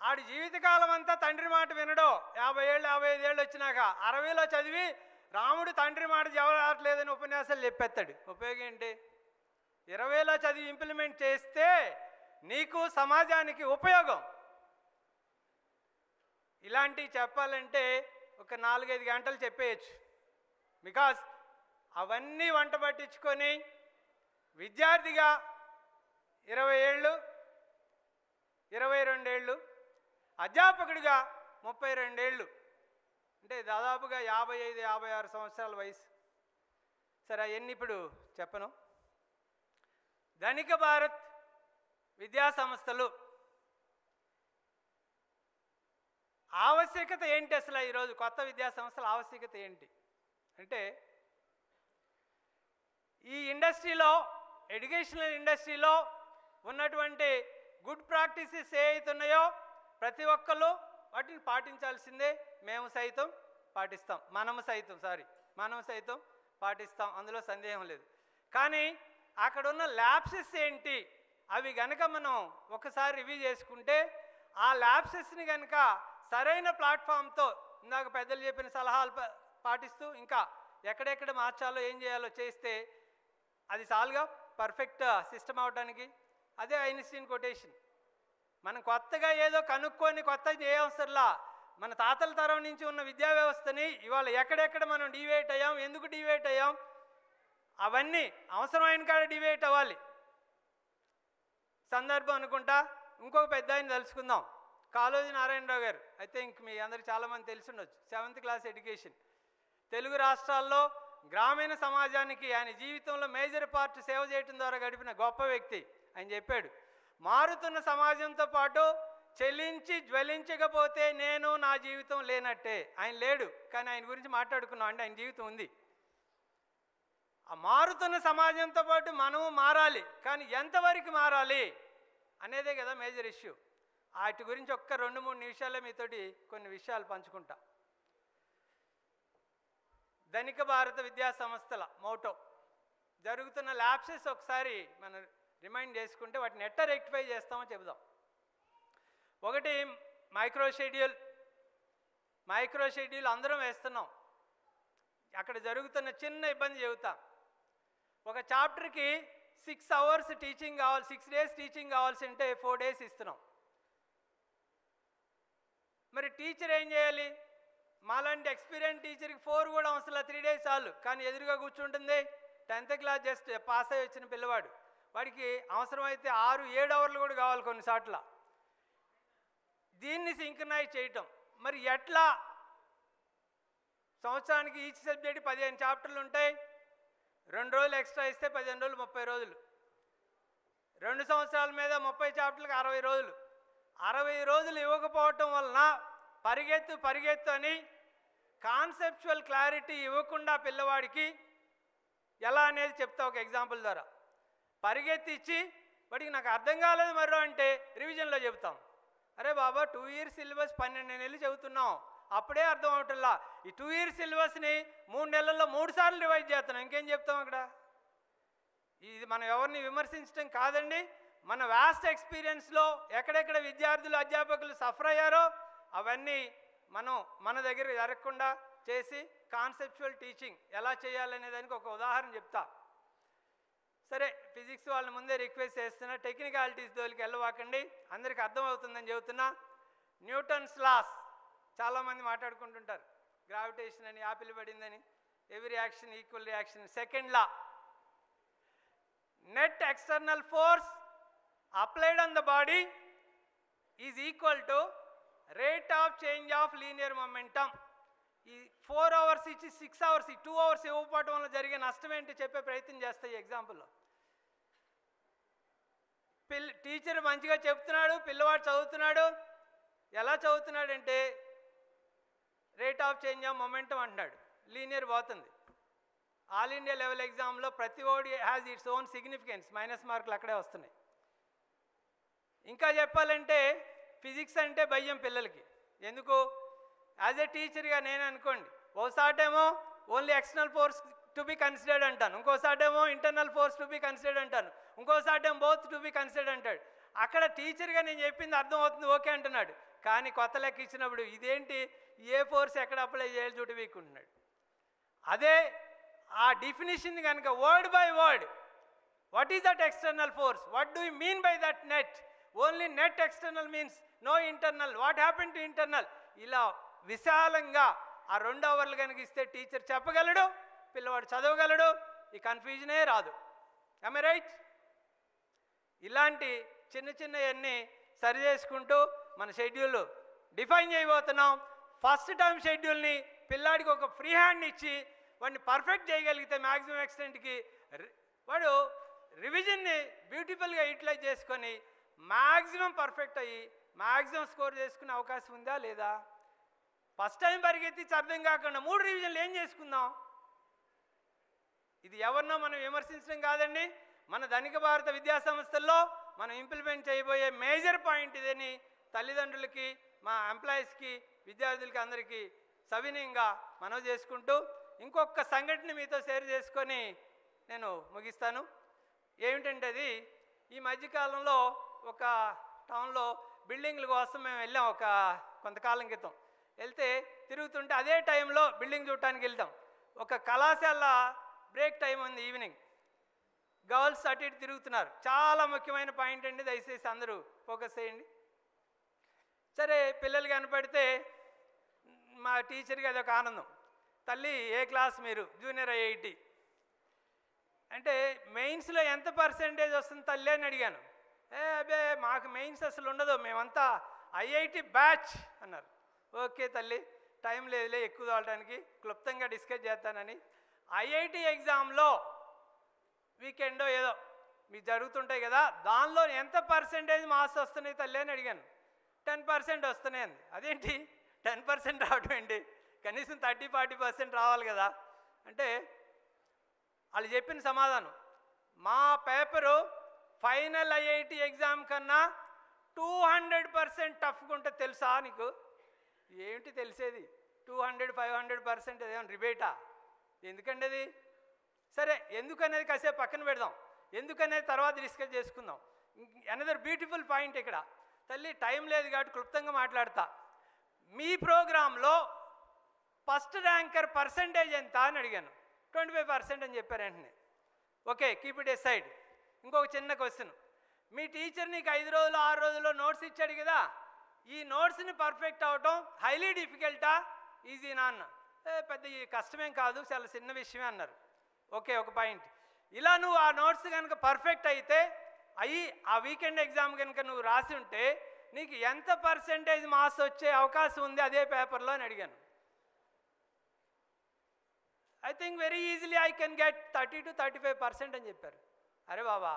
ఆడి జీవితకాలం అంతా తండ్రి మాట వినడో, 50 ఏళ్ళు 55 ఏళ్ళు వచ్చినాక 60లో చదివి రాముడు తండ్రి మాట జవరాట్లేదని ఉపన్యాసాలు చెప్పేస్తాడు. ఉపయోగం ఏంటి? 20లో చదివి ఇంప్లిమెంట్ చేస్తే నీకు సమాజానికి ఉపయోగం. ఇలాంటివి చెప్పాలంటే ఒక 4-5 గంటలు చెప్పేయచ్చు. బికాస్ అవన్నీ వంట పట్టించుకొని విద్యార్థిగా 20 ఏళ్ళు, 22 ఏళ్ళు, అధ్యాపకుడిగా 32 ఏళ్ళు, అంటే దాదాపుగా 55-56 సంవత్సరాల వయసు. సరే, అవన్నీ ఇప్పుడు చెప్పను. ధనిక భారత్ విద్యా సంస్థలు ఆవశ్యకత ఏంటి? అసలు ఈరోజు కొత్త విద్యా సంస్థల ఆవశ్యకత ఏంటి అంటే, ఈ ఇండస్ట్రీలో, ఎడ్యుకేషనల్ ఇండస్ట్రీలో ఉన్నటువంటి గుడ్ ప్రాక్టీసెస్ ఏ అవుతున్నాయో ప్రతి ఒక్కళ్ళు వాటిని పాటించాల్సిందే. మేము సైతం పాటిస్తాం, మనం సైతం పాటిస్తాం, అందులో సందేహం లేదు. కానీ అక్కడ ఉన్న ల్యాప్సెస్ ఏంటి అవి గనక మనం ఒకసారి రివ్యూ చేసుకుంటే ఆ ల్యాప్సెస్ని కనుక సరైన ప్లాట్ఫామ్తో ఇందాక పెద్దలు చెప్పిన సలహాలు పాటిస్తూ ఇంకా ఎక్కడెక్కడ మార్చాలో ఏం చేయాలో చేస్తే అది చాలుగా పర్ఫెక్ట్ సిస్టమ్ అవడానికి. అదే ఐన్స్టీన్ కొటేషన్. మనం కొత్తగా ఏదో కనుక్కొని కొత్తగా చేయవసరంలా మన తాతల తరం నుంచి ఉన్న విద్యా వ్యవస్థని ఇవాళ ఎక్కడెక్కడ మనం డివేట్ అయ్యాం, ఎందుకు డివేట్ అయ్యాం, అవన్నీ అవసరమైన కాడ డివేట్ అవ్వాలి. సందర్భం అనుకుంటా ఇంకొక పెద్ద ఆయన తెలుసుకుందాం. కాళోజీ నారాయణరావు గారు, అయితే ఇంక మీ అందరికి చాలామంది తెలిసి ఉండొచ్చు. 7th class education. తెలుగు రాష్ట్రాల్లో గ్రామీణ సమాజానికి ఆయన జీవితంలో మేజర్ పార్ట్ సేవ చేయడం ద్వారా గడిపిన గొప్ప వ్యక్తి. ఆయన చెప్పాడు, మారుతున్న సమాజంతో పాటు చెలించి జ్వలించకపోతే నేను నా జీవితం లేనట్టే. ఆయన లేడు కానీ ఆయన గురించి మాట్లాడుకున్నాం అంటే ఆయన జీవితం ఉంది. ఆ మారుతున్న సమాజంతో పాటు మనము మారాలి, కానీ ఎంతవరకు మారాలి అనేదే కదా మేజర్ ఇష్యూ. వాటి గురించి ఒక్క 2-3 నిమిషాలే మీతోటి కొన్ని విషయాలు పంచుకుంటా. ధనిక భారత విద్యా సంస్థల మోటో జరుగుతున్న ల్యాప్సెస్ ఒకసారి మనం రిమైండ్ చేసుకుంటే వాటిని ఎట్ట రెక్టిఫై చేస్తామో చెబుదాం. ఒకటి మైక్రో షెడ్యూల్ అందరం వేస్తున్నాం. అక్కడ జరుగుతున్న చిన్న ఇబ్బంది చెబుతాం. ఒక చాప్టర్కి 6 hours టీచింగ్ కావాలి, 6 days టీచింగ్ కావాల్సి ఉంటే 4 days ఇస్తున్నాం. మరి టీచర్ ఏం చేయాలి? మాలాంటి ఎక్స్పీరియన్స్ టీచర్కి 4 కూడా అవసరం, 3 days చాలు. కానీ ఎదురుగా కూర్చుంటుంది 10th క్లాస్ జస్ట్ పాస్ అయ్యి వచ్చిన పిల్లవాడు. వాడికి అవసరమైతే 6-7 hours కూడా కావాలి కొన్నిసార్లు. దీన్ని సింక్రనైజ్ చేయటం మరి ఎట్లా? సంవత్సరానికి ఈచ్ సబ్జెక్ట్ 15 చాప్టర్లు ఉంటాయి. 2 రోజులు ఎక్స్ట్రా ఇస్తే 15 రోజులు 30 రోజులు. 2 సంవత్సరాల మీద 30 చాప్టర్లకు 60 రోజులు. 60 రోజులు ఇవ్వకపోవటం వలన పరిగెత్తు అని కాన్సెప్చువల్ క్లారిటీ ఇవ్వకుండా పిల్లవాడికి ఎలా అనేది చెప్తా ఒక ఎగ్జాంపుల్ ద్వారా. పరిగెత్తి ఇచ్చి వాడికి నాకు అర్థం కాలేదు మరో అంటే రివిజన్లో చెబుతాం. అరే బాబా 2 years సిలబస్ 12 నెలలు చదువుతున్నాం, అప్పుడే అర్థం అవటంలా. ఈ 2 years సిలబస్ని 3 నెలల్లో 3 సార్లు రివైజ్ చేస్తున్నాం. ఇంకేం చెప్తాం అక్కడ? ఇది మనం ఎవరిని విమర్శించడం కాదండి. మన వాస్ట్ ఎక్స్పీరియన్స్లో ఎక్కడెక్కడ విద్యార్థులు అధ్యాపకులు సఫర్ అయ్యారో అవన్నీ మనం మన దగ్గర జరగకుండా చేసి కాన్సెప్చువల్ టీచింగ్ ఎలా చేయాలనే దానికి ఒక ఉదాహరణ చెప్తా. సరే, ఫిజిక్స్ వాళ్ళని ముందే రిక్వెస్ట్ చేస్తున్నా, టెక్నికాలిటీస్ దోలికి వెళ్ళవాకండి, అందరికీ అర్థమవుతుందని చెబుతున్నా. న్యూటన్స్ లాస్ చాలామంది మాట్లాడుకుంటుంటారు. గ్రావిటేషన్ అని, యాపిల్ పడిందని, every reaction equal reaction. Second law, net external force applied on the body is equal to rate of change of linear momentum. ఈ 4 hours ఇచ్చి 6 hours 2 hours ఇవ్వకపోవటం వల్ల జరిగే నష్టం ఏంటి చెప్పే ప్రయత్నం చేస్తాయి ఎగ్జాంపుల్లో. టీచర్ మంచిగా చెప్తున్నాడు, పిల్లవాడు చదువుతున్నాడు. ఎలా చదువుతున్నాడంటే rate of change of momentum అంటున్నాడు, లీనియర్ పోతుంది. ఆల్ ఇండియా లెవెల్ ఎగ్జామ్లో ప్రతి ఓడి has its own significance, minus మార్కులు అక్కడే వస్తున్నాయి. ఇంకా చెప్పాలంటే ఫిజిక్స్ అంటే భయం పిల్లలకి. ఎందుకు? యాజ్ ఎ టీచర్గా నేను అనుకోండి, ఓసాటేమో only external force to be considered అంటాను, ఇంకోసాటేమో internal force to be considered అంటాను, ఇంకోసాటేమో బోత్ టు బి కన్సిడర్డ్ అంటాడు. అక్కడ టీచర్గా నేను చెప్పింది అర్థం అవుతుంది, ఓకే అంటున్నాడు. కానీ కొత్త లెక్క ఇచ్చినప్పుడు ఇదేంటి, ఏ ఫోర్స్ ఎక్కడ అప్లై చేయాలి చుట్టూ వీక్కుంటున్నాడు. అదే ఆ డెఫినిషన్ కనుక word by word, what is that external force, what do you mean by that net, only net external means no internal, what happen to internal, ఇలా విశాలంగా ఆ 2 hours కనుక ఇస్తే టీచర్ చెప్పగలడు, పిల్లవాడు చదవగలడు, ఈ కన్ఫ్యూజనే రాదు. am I right? ఇలాంటి చిన్నవన్నీ సరి చేసుకుంటూ మన షెడ్యూల్ డిఫైన్ చేయబోతున్నాం. ఫస్ట్ టైం షెడ్యూల్ని పిల్లాడికి ఒక ఫ్రీ హ్యాండ్ ఇచ్చి వాడిని పర్ఫెక్ట్ చేయగలిగితే మ్యాక్సిమం ఎక్స్టెంట్కి వాడు రివిజన్ని బ్యూటిఫుల్గా యూటిలైజ్ చేసుకొని మ్యాక్సిమం పర్ఫెక్ట్ అయ్యి మ్యాక్సిమం స్కోర్ చేసుకునే అవకాశం ఉందా లేదా? ఫస్ట్ టైం పరిగెత్తి అర్థం కాకుండా 3 రివిజన్లు ఏం చేసుకుందాం? ఇది ఎవరినో మనం విమర్శించడం కాదండి. మన ధనిక భారత విద్యా సంస్థల్లో మనం ఇంప్లిమెంట్ చేయబోయే మేజర్ పాయింట్ ఇదని తల్లిదండ్రులకి, మా ఎంప్లాయీస్కి, విద్యార్థులకి అందరికీ సవినయంగా మనవి చేసుకుంటూ ఇంకొక సంఘటన మీతో షేర్ చేసుకొని నేను ముగిస్తాను. ఏమిటంటే అది ఈ మధ్యకాలంలో ఒక టౌన్లో బిల్డింగ్ల కోసం మేము వెళ్ళాం. కొంతకాలం క్రితం వెళ్తే తిరుగుతుంటే అదే టైంలో బిల్డింగ్ చూడటానికి వెళ్తాం. ఒక కళాశాల బ్రేక్ టైం ఉంది, ఈవినింగ్. గర్ల్స్ అటు ఇటు తిరుగుతున్నారు. చాలా ముఖ్యమైన పాయింట్ అండి, దయచేసి అందరూ ఫోకస్ చేయండి. సరే, పిల్లలు కనపడితే మా టీచర్కి అదొక ఆనందం. తల్లి ఏ క్లాస్ మీరు? Junior IIT. అంటే మెయిన్స్లో ఎంత పర్సెంటేజ్ వస్తుంది తల్లి అని అడిగాను. అబ్బే మాకు మెయిన్స్ అసలు ఉండదు, మేమంతా ఐఐటి బ్యాచ్ అన్నారు. ఓకే తల్లి, టైం లేదులే ఎక్కువ తోలడానికి, క్లుప్తంగా డిస్కస్ చేస్తానని. ఐఐటి ఎగ్జామ్లో వీకెండో ఏదో మీకు జరుగుతుంటాయి కదా, దానిలో ఎంత పర్సెంటేజ్ మార్క్స్ వస్తున్నాయి తల్లి అని అడిగాను. 10% వస్తున్నాయి అంది. అదేంటి 10% రావడం ఏంటి? కనీసం 30-40% రావాలి కదా. అంటే వాళ్ళు చెప్పిన సమాధానం, మా పేపరు ఫైనల్ ఐఐటి ఎగ్జామ్ కన్నా 200% టఫ్గా ఉంటుంది తెలుసా నీకు? ఏమిటి తెలిసేది? 200-500% అదేమో రిబేటా? ఎందుకండి అది? సరే, ఎందుకనేది కాసేపు పక్కన పెడదాం, ఎందుకనేది తర్వాత డిస్కస్ చేసుకుందాం. అనదర్ బ్యూటిఫుల్ పాయింట్ ఇక్కడ. తల్లి టైం లేదు కాబట్టి క్లుప్తంగా మాట్లాడతా. మీ ప్రోగ్రాంలో ఫస్ట్ ర్యాంకర్ పర్సంటేజ్ ఎంత అని అడిగాను. 25% అని చెప్పారు వెంటనే. Okay, keep it A side. ఇంకొక చిన్న క్వశ్చన్, మీ టీచర్ నీకు 5 రోజులు 6 రోజుల్లో నోట్స్ ఇచ్చాడు కదా, ఈ నోట్స్ని పర్ఫెక్ట్ అవటం హైలీ డిఫికల్టా ఈజీనా అన్న. పెద్ద కష్టమేం కాదు, చాలా చిన్న విషయమే అన్నారు. ఓకే, ఒక పాయింట్. ఇలా నువ్వు ఆ నోట్స్ కనుక పర్ఫెక్ట్ అయితే ఆ వీకెండ్ ఎగ్జామ్ కనుక నువ్వు రాసి ఉంటే నీకు ఎంత పర్సెంటేజ్ మార్క్స్ వచ్చే అవకాశం ఉంది అదే పేపర్లో అని అడిగాను. I think very easily I can get 30-35% అని చెప్పారు. అరే బాబా,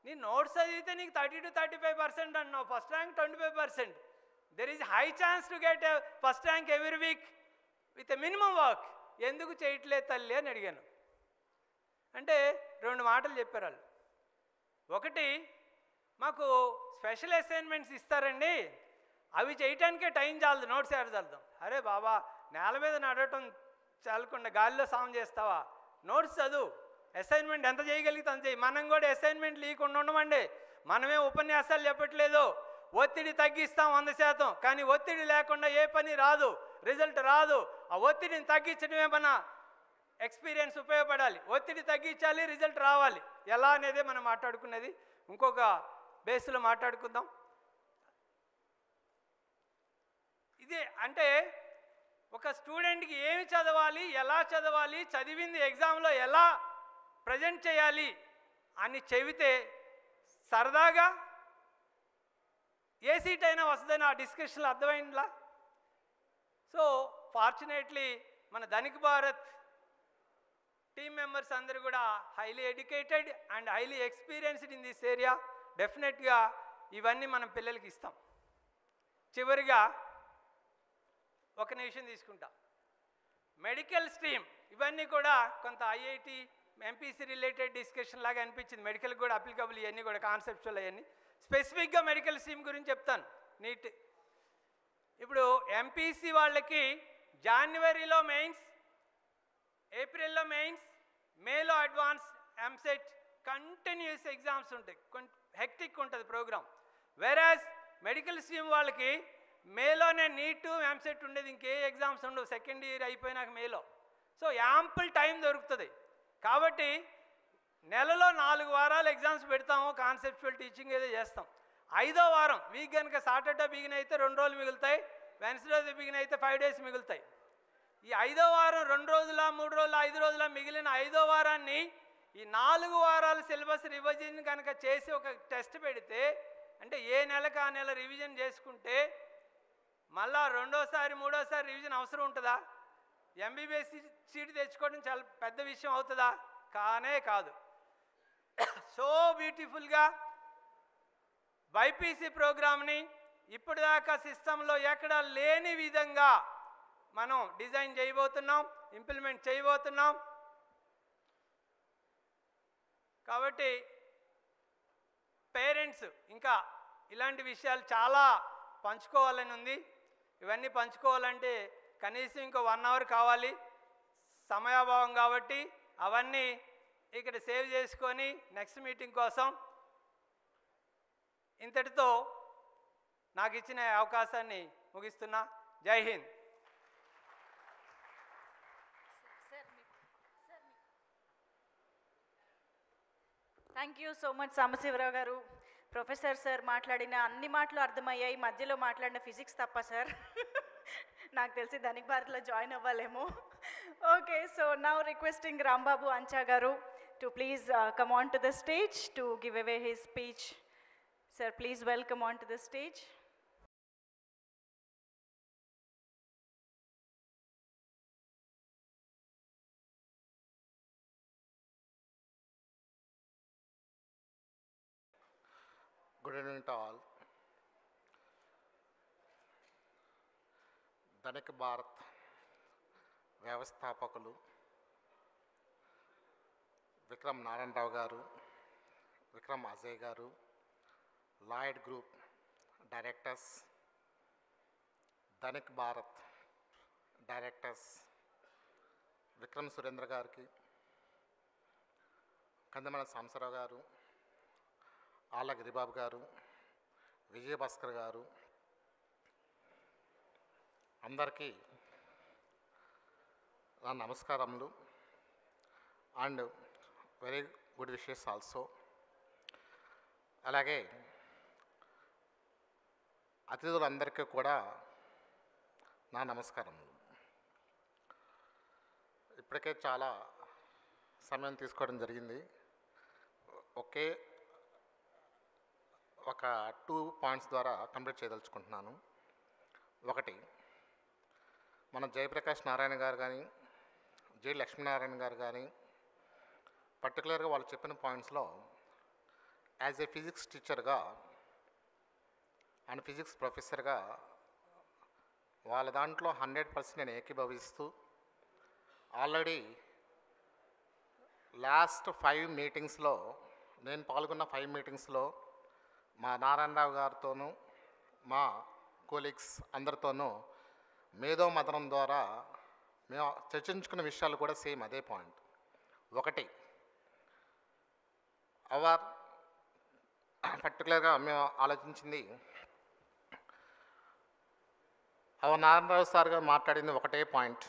నీ నోట్స్ చదివితే నీకు 30-35% అన్నావు, first rank 25%. There is high chance to get first rank every week with a minimum work. ఎందుకు చేయట్లేదు తల్లి అని అడిగాను. అంటే 2 మాటలు చెప్పారు వాళ్ళు. ఒకటి, మాకు స్పెషల్ అసైన్మెంట్స్ ఇస్తారండి, అవి చేయటానికే టైం చాలదు, నోట్స్ యాడ్ చదువుతాం. అరే బాబా, నేల మీద నడవటం చాలకుండా గాలిలో సాయం చేస్తావా? నోట్స్ చదువు, అసైన్మెంట్ ఎంత చేయగలిగితే అంత చేయి. మనం కూడా అసైన్మెంట్ లేకుండా ఉండమండి. మనమే ఉపన్యాసాలు చెప్పట్లేదు, ఒత్తిడి తగ్గిస్తాం 100%. కానీ ఒత్తిడి లేకుండా ఏ పని రాదు, రిజల్ట్ రాదు. ఆ ఒత్తిడిని తగ్గించడమే మన ఎక్స్పీరియన్స్ ఉపయోగపడాలి. ఒత్తిడి తగ్గించాలి, రిజల్ట్ రావాలి. ఎలా అనేదే మనం మాట్లాడుకున్నది. ఇంకొక బేస్లో మాట్లాడుకుందాం. ఇదే అంటే ఒక స్టూడెంట్కి ఏమి చదవాలి, ఎలా చదవాలి, చదివింది ఎగ్జామ్లో ఎలా ప్రజెంట్ చేయాలి అని చెబితే సరదాగా ఏ సీట్ అయినా వస్తుందని ఆ డిస్కషన్లో అర్థమైందిలా. సో ఫార్చునేట్లీ మన ధనిక్ భారత్ టీమ్ మెంబర్స్ అందరూ కూడా highly educated and highly experienced in this area. డెఫినెట్గా ఇవన్నీ మనం పిల్లలకి ఇస్తాం. చివరిగా ఒక నిమిషం తీసుకుంటా. మెడికల్ స్ట్రీమ్ ఇవన్నీ కూడా కొంత ఐఐటి ఎంపీసీ రిలేటెడ్ డిస్కషన్ లాగా అనిపించింది. మెడికల్ కూడా అప్లికబుల్, ఇవన్నీ కూడా కాన్సెప్చువల్. అవన్నీ స్పెసిఫిక్గా మెడికల్ స్ట్రీమ్ గురించి చెప్తాను నీట్. ఇప్పుడు ఎంపీసీ వాళ్ళకి జనవరిలో మెయిన్స్, ఏప్రిల్లో మెయిన్స్, మేలో అడ్వాన్స్, ఎంసెట్, కంటిన్యూస్ ఎగ్జామ్స్ ఉంటాయి. హెక్టిక్ ఉంటుంది ప్రోగ్రామ్. వెరాజ్ మెడికల్ స్ట్రీమ్ వాళ్ళకి మేలోనే నీట్, ఎంసెట్ ఉండేది, ఇంకే ఎగ్జామ్స్ ఉండవు సెకండ్ ఇయర్ అయిపోయినాక మేలో. సో యాంపుల్ టైం దొరుకుతుంది. కాబట్టి నెలలో 4 వారాలు ఎగ్జామ్స్ పెడతాము, కాన్సెప్చువల్ టీచింగ్ ఏదో చేస్తాం. 5వ వారం వీక్ కనుక సాటర్డే బిగిన్ అయితే 2 రోజులు మిగులుతాయి, వెన్స్డే బిగిన్ అయితే 5 డేస్ మిగులుతాయి. ఈ 5వ వారం 2 రోజుల 3 రోజుల 5 రోజుల మిగిలిన 5వ వారాన్ని ఈ 4 వారాల సిలబస్ రివిజన్ కనుక చేసి ఒక టెస్ట్ పెడితే, అంటే ఏ నెలకు ఆ నెల రివిజన్ చేసుకుంటే మళ్ళా 2వసారి 3వసారి రివిజన్ అవసరం ఉంటుందా? ఎంబీబీఎస్ సీట్ తెచ్చుకోవడం చాలా పెద్ద విషయం అవుతుందా? కానే కాదు. సో బ్యూటిఫుల్గా బైపీసీ ప్రోగ్రామ్ని ఇప్పటిదాకా సిస్టంలో ఎక్కడ లేని విధంగా మనం డిజైన్ చేయబోతున్నాం, ఇంప్లిమెంట్ చేయబోతున్నాం. కాబట్టి పేరెంట్స్ ఇంకా ఇలాంటి విషయాలు చాలా పంచుకోవాలని ఉంది. ఇవన్నీ పంచుకోవాలంటే కనీసం ఇంకో 1 అవర్ కావాలి, సమయాభావం. కాబట్టి అవన్నీ ఇక్కడ సేవ్ చేసుకొని నెక్స్ట్ మీటింగ్ కోసం ఇంతటితో నాకు ఇచ్చిన అవకాశాన్ని ముగిస్తున్నా. Jai Hind. Thank you so much Sambasivarao garu. Professor sir మాట్లాడిన అన్ని మాటలు అర్థమయ్యాయి, మధ్యలో మాట్లాడిన ఫిజిక్స్ తప్ప సార్. నాకు తెలిసి ధనిక్ భారత్లో జాయిన్ అవ్వాలేమో. Okay, so now requesting Rambabu Ancha garu to please come on to the stage to give away his speech. Sir please welcome on to the stage. Good evening to all. Dhanik Bharat వ్యవస్థాపకులు Vikram Narayanarao garu, Vikram Ajay garu, Lloyd group directors, Dhanik Bharat directors Vikram Surendra గారికి, కందమల సాంబశివరావు గారు, ఆళ్ళ గిరిబాబు గారు, విజయభాస్కర్ గారు, అందరికీ నా నమస్కారములు and very good wishes also. అలాగే అతిథులందరికీ కూడా నా నమస్కారములు. ఇప్పటికే చాలా సమయం తీసుకోవడం జరిగింది. ఒక 2 పాయింట్స్ ద్వారా కంప్లీట్ చేయదలుచుకుంటున్నాను. ఒకటి, మన జయప్రకాష్ నారాయణ గారు కానీ జె లక్ష్మీనారాయణ గారు కానీ పర్టికులర్గా వాళ్ళు చెప్పిన పాయింట్స్లో యాజ్ ఏ ఫిజిక్స్ టీచర్గా అండ్ ఫిజిక్స్ ప్రొఫెసర్గా వాళ్ళ దాంట్లో 100% నేను ఏకీభవిస్తూ ఆల్రెడీ లాస్ట్ 5 మీటింగ్స్లో నేను పాల్గొన్న 5 మీటింగ్స్లో మా నారాయణరావు గారితోనూ మా కోలీగ్స్ అందరితోనూ మేధో మథనం ద్వారా మేము చర్చించుకున్న విషయాలు కూడా సేమ్ అదే పాయింట్. ఒకటి, అవర్ పర్టికులర్గా మేము ఆలోచించింది, నారాయణరావు సార్ గారు మాట్లాడింది ఒకటే పాయింట్.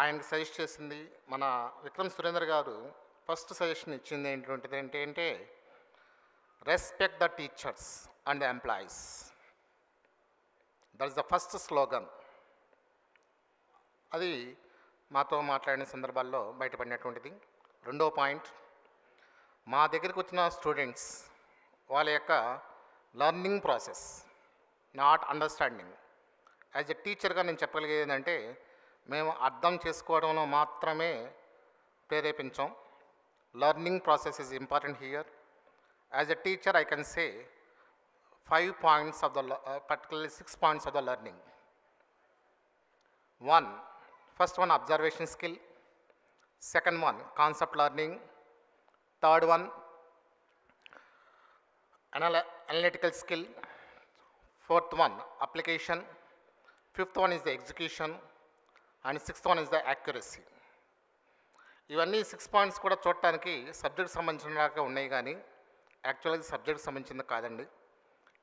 ఆయనకి సజెస్ట్ చేసింది మన విక్రమ్ సురేంద్ర గారు ఫస్ట్ సజెషన్ ఇచ్చింది ఏంటంటే respect the teachers and the employees. That is the first slogan. అది మాతో మాట్లాడిన సందర్భాల్లో బయటపడినటువంటిది. రెండో పాయింట్, మా దగ్గరికి వచ్చిన స్టూడెంట్స్ వాళ్ళ యొక్క learning process, not understanding. As a టీచర్గా నేను చెప్పగలిగేది ఏంటంటే మేము అర్థం చేసుకోవడంలో మాత్రమే ప్రేరేపించాం. Learning process is important here. As a teacher I can say 5 points of the particularly 6 points of the learning. First one, observation skill. Second one, concept learning. Third one, analytical skill. Fourth one, application. Fifth one is the execution. And sixth one is the accuracy. ఇవన్నీ 6 పాయింట్స్ కూడా చూడటానికి సబ్జెక్ట్ సంబంధించినలాగా ఉన్నాయి, కానీ యాక్చువల్గా సబ్జెక్ట్ సంబంధించింది కాదండి.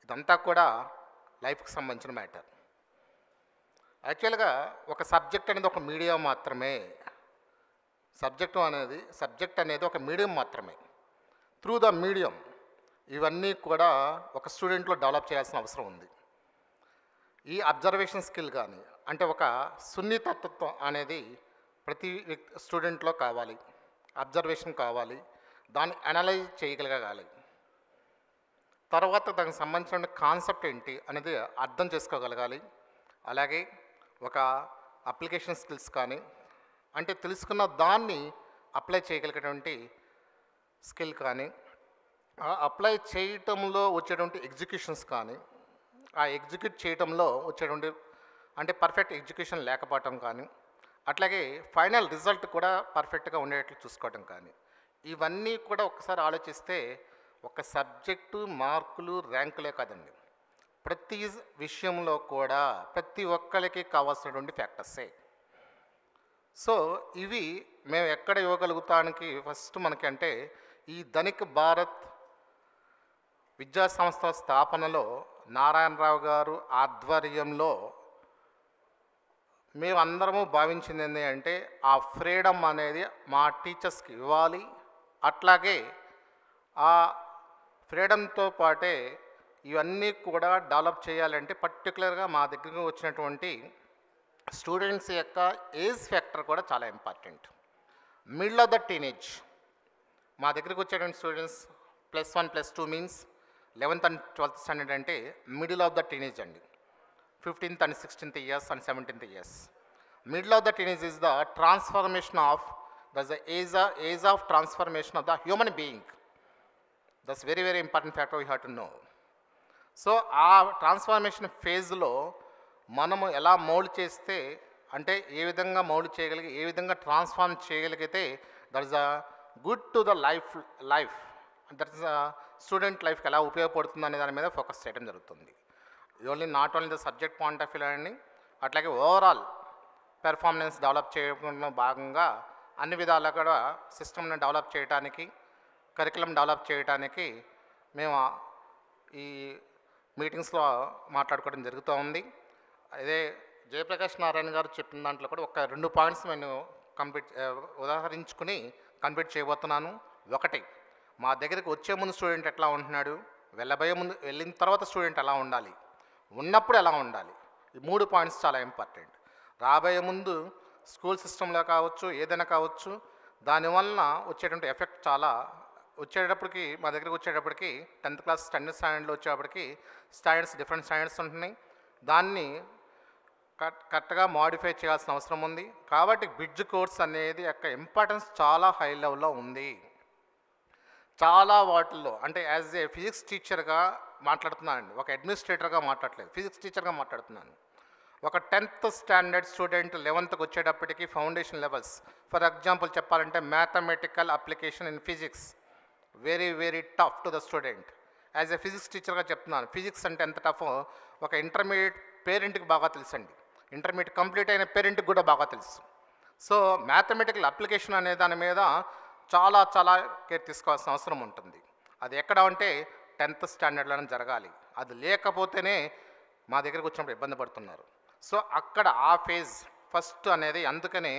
ఇదంతా కూడా లైఫ్కి సంబంధించిన మ్యాటర్. యాక్చువల్గా ఒక సబ్జెక్ట్ అనేది ఒక మీడియం మాత్రమే. సబ్జెక్ట్ అనేది ఒక మీడియం మాత్రమే. త్రూ ద మీడియం ఇవన్నీ కూడా ఒక స్టూడెంట్లో డెవలప్ చేయాల్సిన అవసరం ఉంది. ఈ అబ్జర్వేషన్ స్కిల్ కానీ, అంటే ఒక సున్నితత్వం అనేది ప్రతి స్టూడెంట్లో కావాలి. అబ్జర్వేషన్ కావాలి, దాన్ని అనలైజ్ చేయగలగాలి. తర్వాత దానికి సంబంధించిన కాన్సెప్ట్ ఏంటి అనేది అర్థం చేసుకోగలగాలి. అలాగే ఒక అప్లికేషన్ స్కిల్స్ కానీ, అంటే తెలుసుకున్న దాన్ని అప్లై చేయగలిగేటువంటి స్కిల్ కానీ, ఆ అప్లై చేయటంలో వచ్చేటువంటి ఎగ్జిక్యూషన్స్ కానీ, ఆ ఎగ్జిక్యూట్ చేయటంలో వచ్చేటువంటి అంటే పర్ఫెక్ట్ ఎగ్జిక్యూషన్ లేకపోవటం కానీ, అట్లాగే ఫైనల్ రిజల్ట్ కూడా పర్ఫెక్ట్గా ఉండేట్లు చూసుకోవటం కానీ, ఇవన్నీ కూడా ఒకసారి ఆలోచిస్తే ఒక సబ్జెక్టు మార్కులు ర్యాంకులే కాదండి, ప్రతి విషయంలో కూడా ప్రతి ఒక్కరికి కావాల్సినటువంటి ఫ్యాక్టర్సే. సో ఇవి మేము ఎక్కడ ఇవ్వగలుగుతానికి ఫస్ట్ మనకి అంటే ఈ ధనిక భారత్ విద్యా సంస్థ స్థాపనలో నారాయణరావు గారు ఆధ్వర్యంలో మేమందరము భావించింది ఏంటి అంటే ఆ ఫ్రీడమ్ అనేది మా టీచర్స్కి ఇవ్వాలి. అట్లాగే ఆ ఫ్రీడమ్తో పాటే ఇవన్నీ కూడా డెవలప్ చేయాలంటే పర్టికులర్గా మా దగ్గరకు వచ్చినటువంటి స్టూడెంట్స్ యొక్క ఏజ్ ఫ్యాక్టర్ కూడా చాలా important. Middle of the teenage మా దగ్గరకు వచ్చేటువంటి students +1 +2 means 11th and 12th standard అంటే మిడిల్ ఆఫ్ ద టీనేజ్ అండి. 15th and 16th years and 17th years. Middle of the teenage is the transformation of, that's the age of transformation of the human being. That's very, very important factor we have to know. So ఆ ట్రాన్స్ఫర్మేషన్ ఫేజ్లో మనము ఎలా మౌల్డ్ చేస్తే అంటే ఏ విధంగా మౌల్డ్ చేయగలిగి ఏ విధంగా ట్రాన్స్ఫార్మ్ చేయగలిగితే that is a good to the life that is student లైఫ్కి ఎలా ఉపయోగపడుతుంది అనే దాని మీద ఫోకస్ చేయడం జరుగుతుంది. Only not only the subject point of view అండి, అట్లాగే ఓవరాల్ పెర్ఫార్మెన్స్ డెవలప్ చేయడంలో భాగంగా అన్ని విధాలుగా కూడా సిస్టమ్ని డెవలప్ చేయడానికి కరికులం డెవలప్ చేయడానికి మేము ఈ మీటింగ్స్లో మాట్లాడుకోవడం జరుగుతూ ఉంది. అదే జయప్రకాష్ నారాయణ గారు చెప్పిన దాంట్లో కూడా ఒక 2 పాయింట్స్ నేను ఉదాహరించుకుని కంప్లీట్ చేయబోతున్నాను. ఒకటి, మా దగ్గరికి వచ్చే ముందు స్టూడెంట్ ఎట్లా ఉంటున్నాడు, వెళ్ళిన తర్వాత స్టూడెంట్ ఎలా ఉండాలి, ఉన్నప్పుడు ఎలా ఉండాలి. ఈ 3 పాయింట్స్ చాలా ఇంపార్టెంట్. రాబోయే ముందు స్కూల్ సిస్టంలో కావచ్చు ఏదైనా కావచ్చు దానివల్ల వచ్చేటువంటి ఎఫెక్ట్ చాలా వచ్చేటప్పటికి మా దగ్గరికి వచ్చేటప్పటికి 10th క్లాస్ స్టాండర్డ్ స్టాండర్డ్లో వచ్చేటప్పటికి డిఫరెంట్ స్టాండర్డ్స్ ఉంటున్నాయి. దాన్ని కరెక్ట్గా మాడిఫై చేయాల్సిన అవసరం ఉంది. కాబట్టి బ్రిడ్జ్ కోర్స్ అనేది యొక్క ఇంపార్టెన్స్ చాలా హై లెవెల్లో ఉంది. చాలా వాటిల్లో అంటే యాజ్ ఏ ఫిజిక్స్ టీచర్గా మాట్లాడుతున్నానండి, ఒక అడ్మినిస్ట్రేటర్గా మాట్లాడలేదు, ఫిజిక్స్ టీచర్గా మాట్లాడుతున్నాను. ఒక 10th స్టాండర్డ్ స్టూడెంట్ 11th వచ్చేటప్పటికి ఫౌండేషన్ లెవెల్స్, ఫర్ ఎగ్జాంపుల్ చెప్పాలంటే mathematical application in physics very very tough to the student. As a physics టీచర్గా చెప్తున్నాను, ఫిజిక్స్ అంటే ఎంత టఫ్ ఒక ఇంటర్మీడియట్ పేరెంట్కి బాగా తెలుసండి, ఇంటర్మీడియట్ కంప్లీట్ అయిన పేరెంట్కి కూడా బాగా తెలుసు. సో మ్యాథమెటికల్ అప్లికేషన్ అనే దాని మీద చాలా చాలా కేర్ తీసుకోవాల్సిన అవసరం ఉంటుంది. అది ఎక్కడ అంటే 10th స్టాండర్డ్లోనే జరగాలి. అది లేకపోతేనే మా దగ్గరకు వచ్చినప్పుడు ఇబ్బంది పడుతున్నారు. సో అక్కడ ఆ ఫేజ్ ఫస్ట్ అనేది, అందుకనే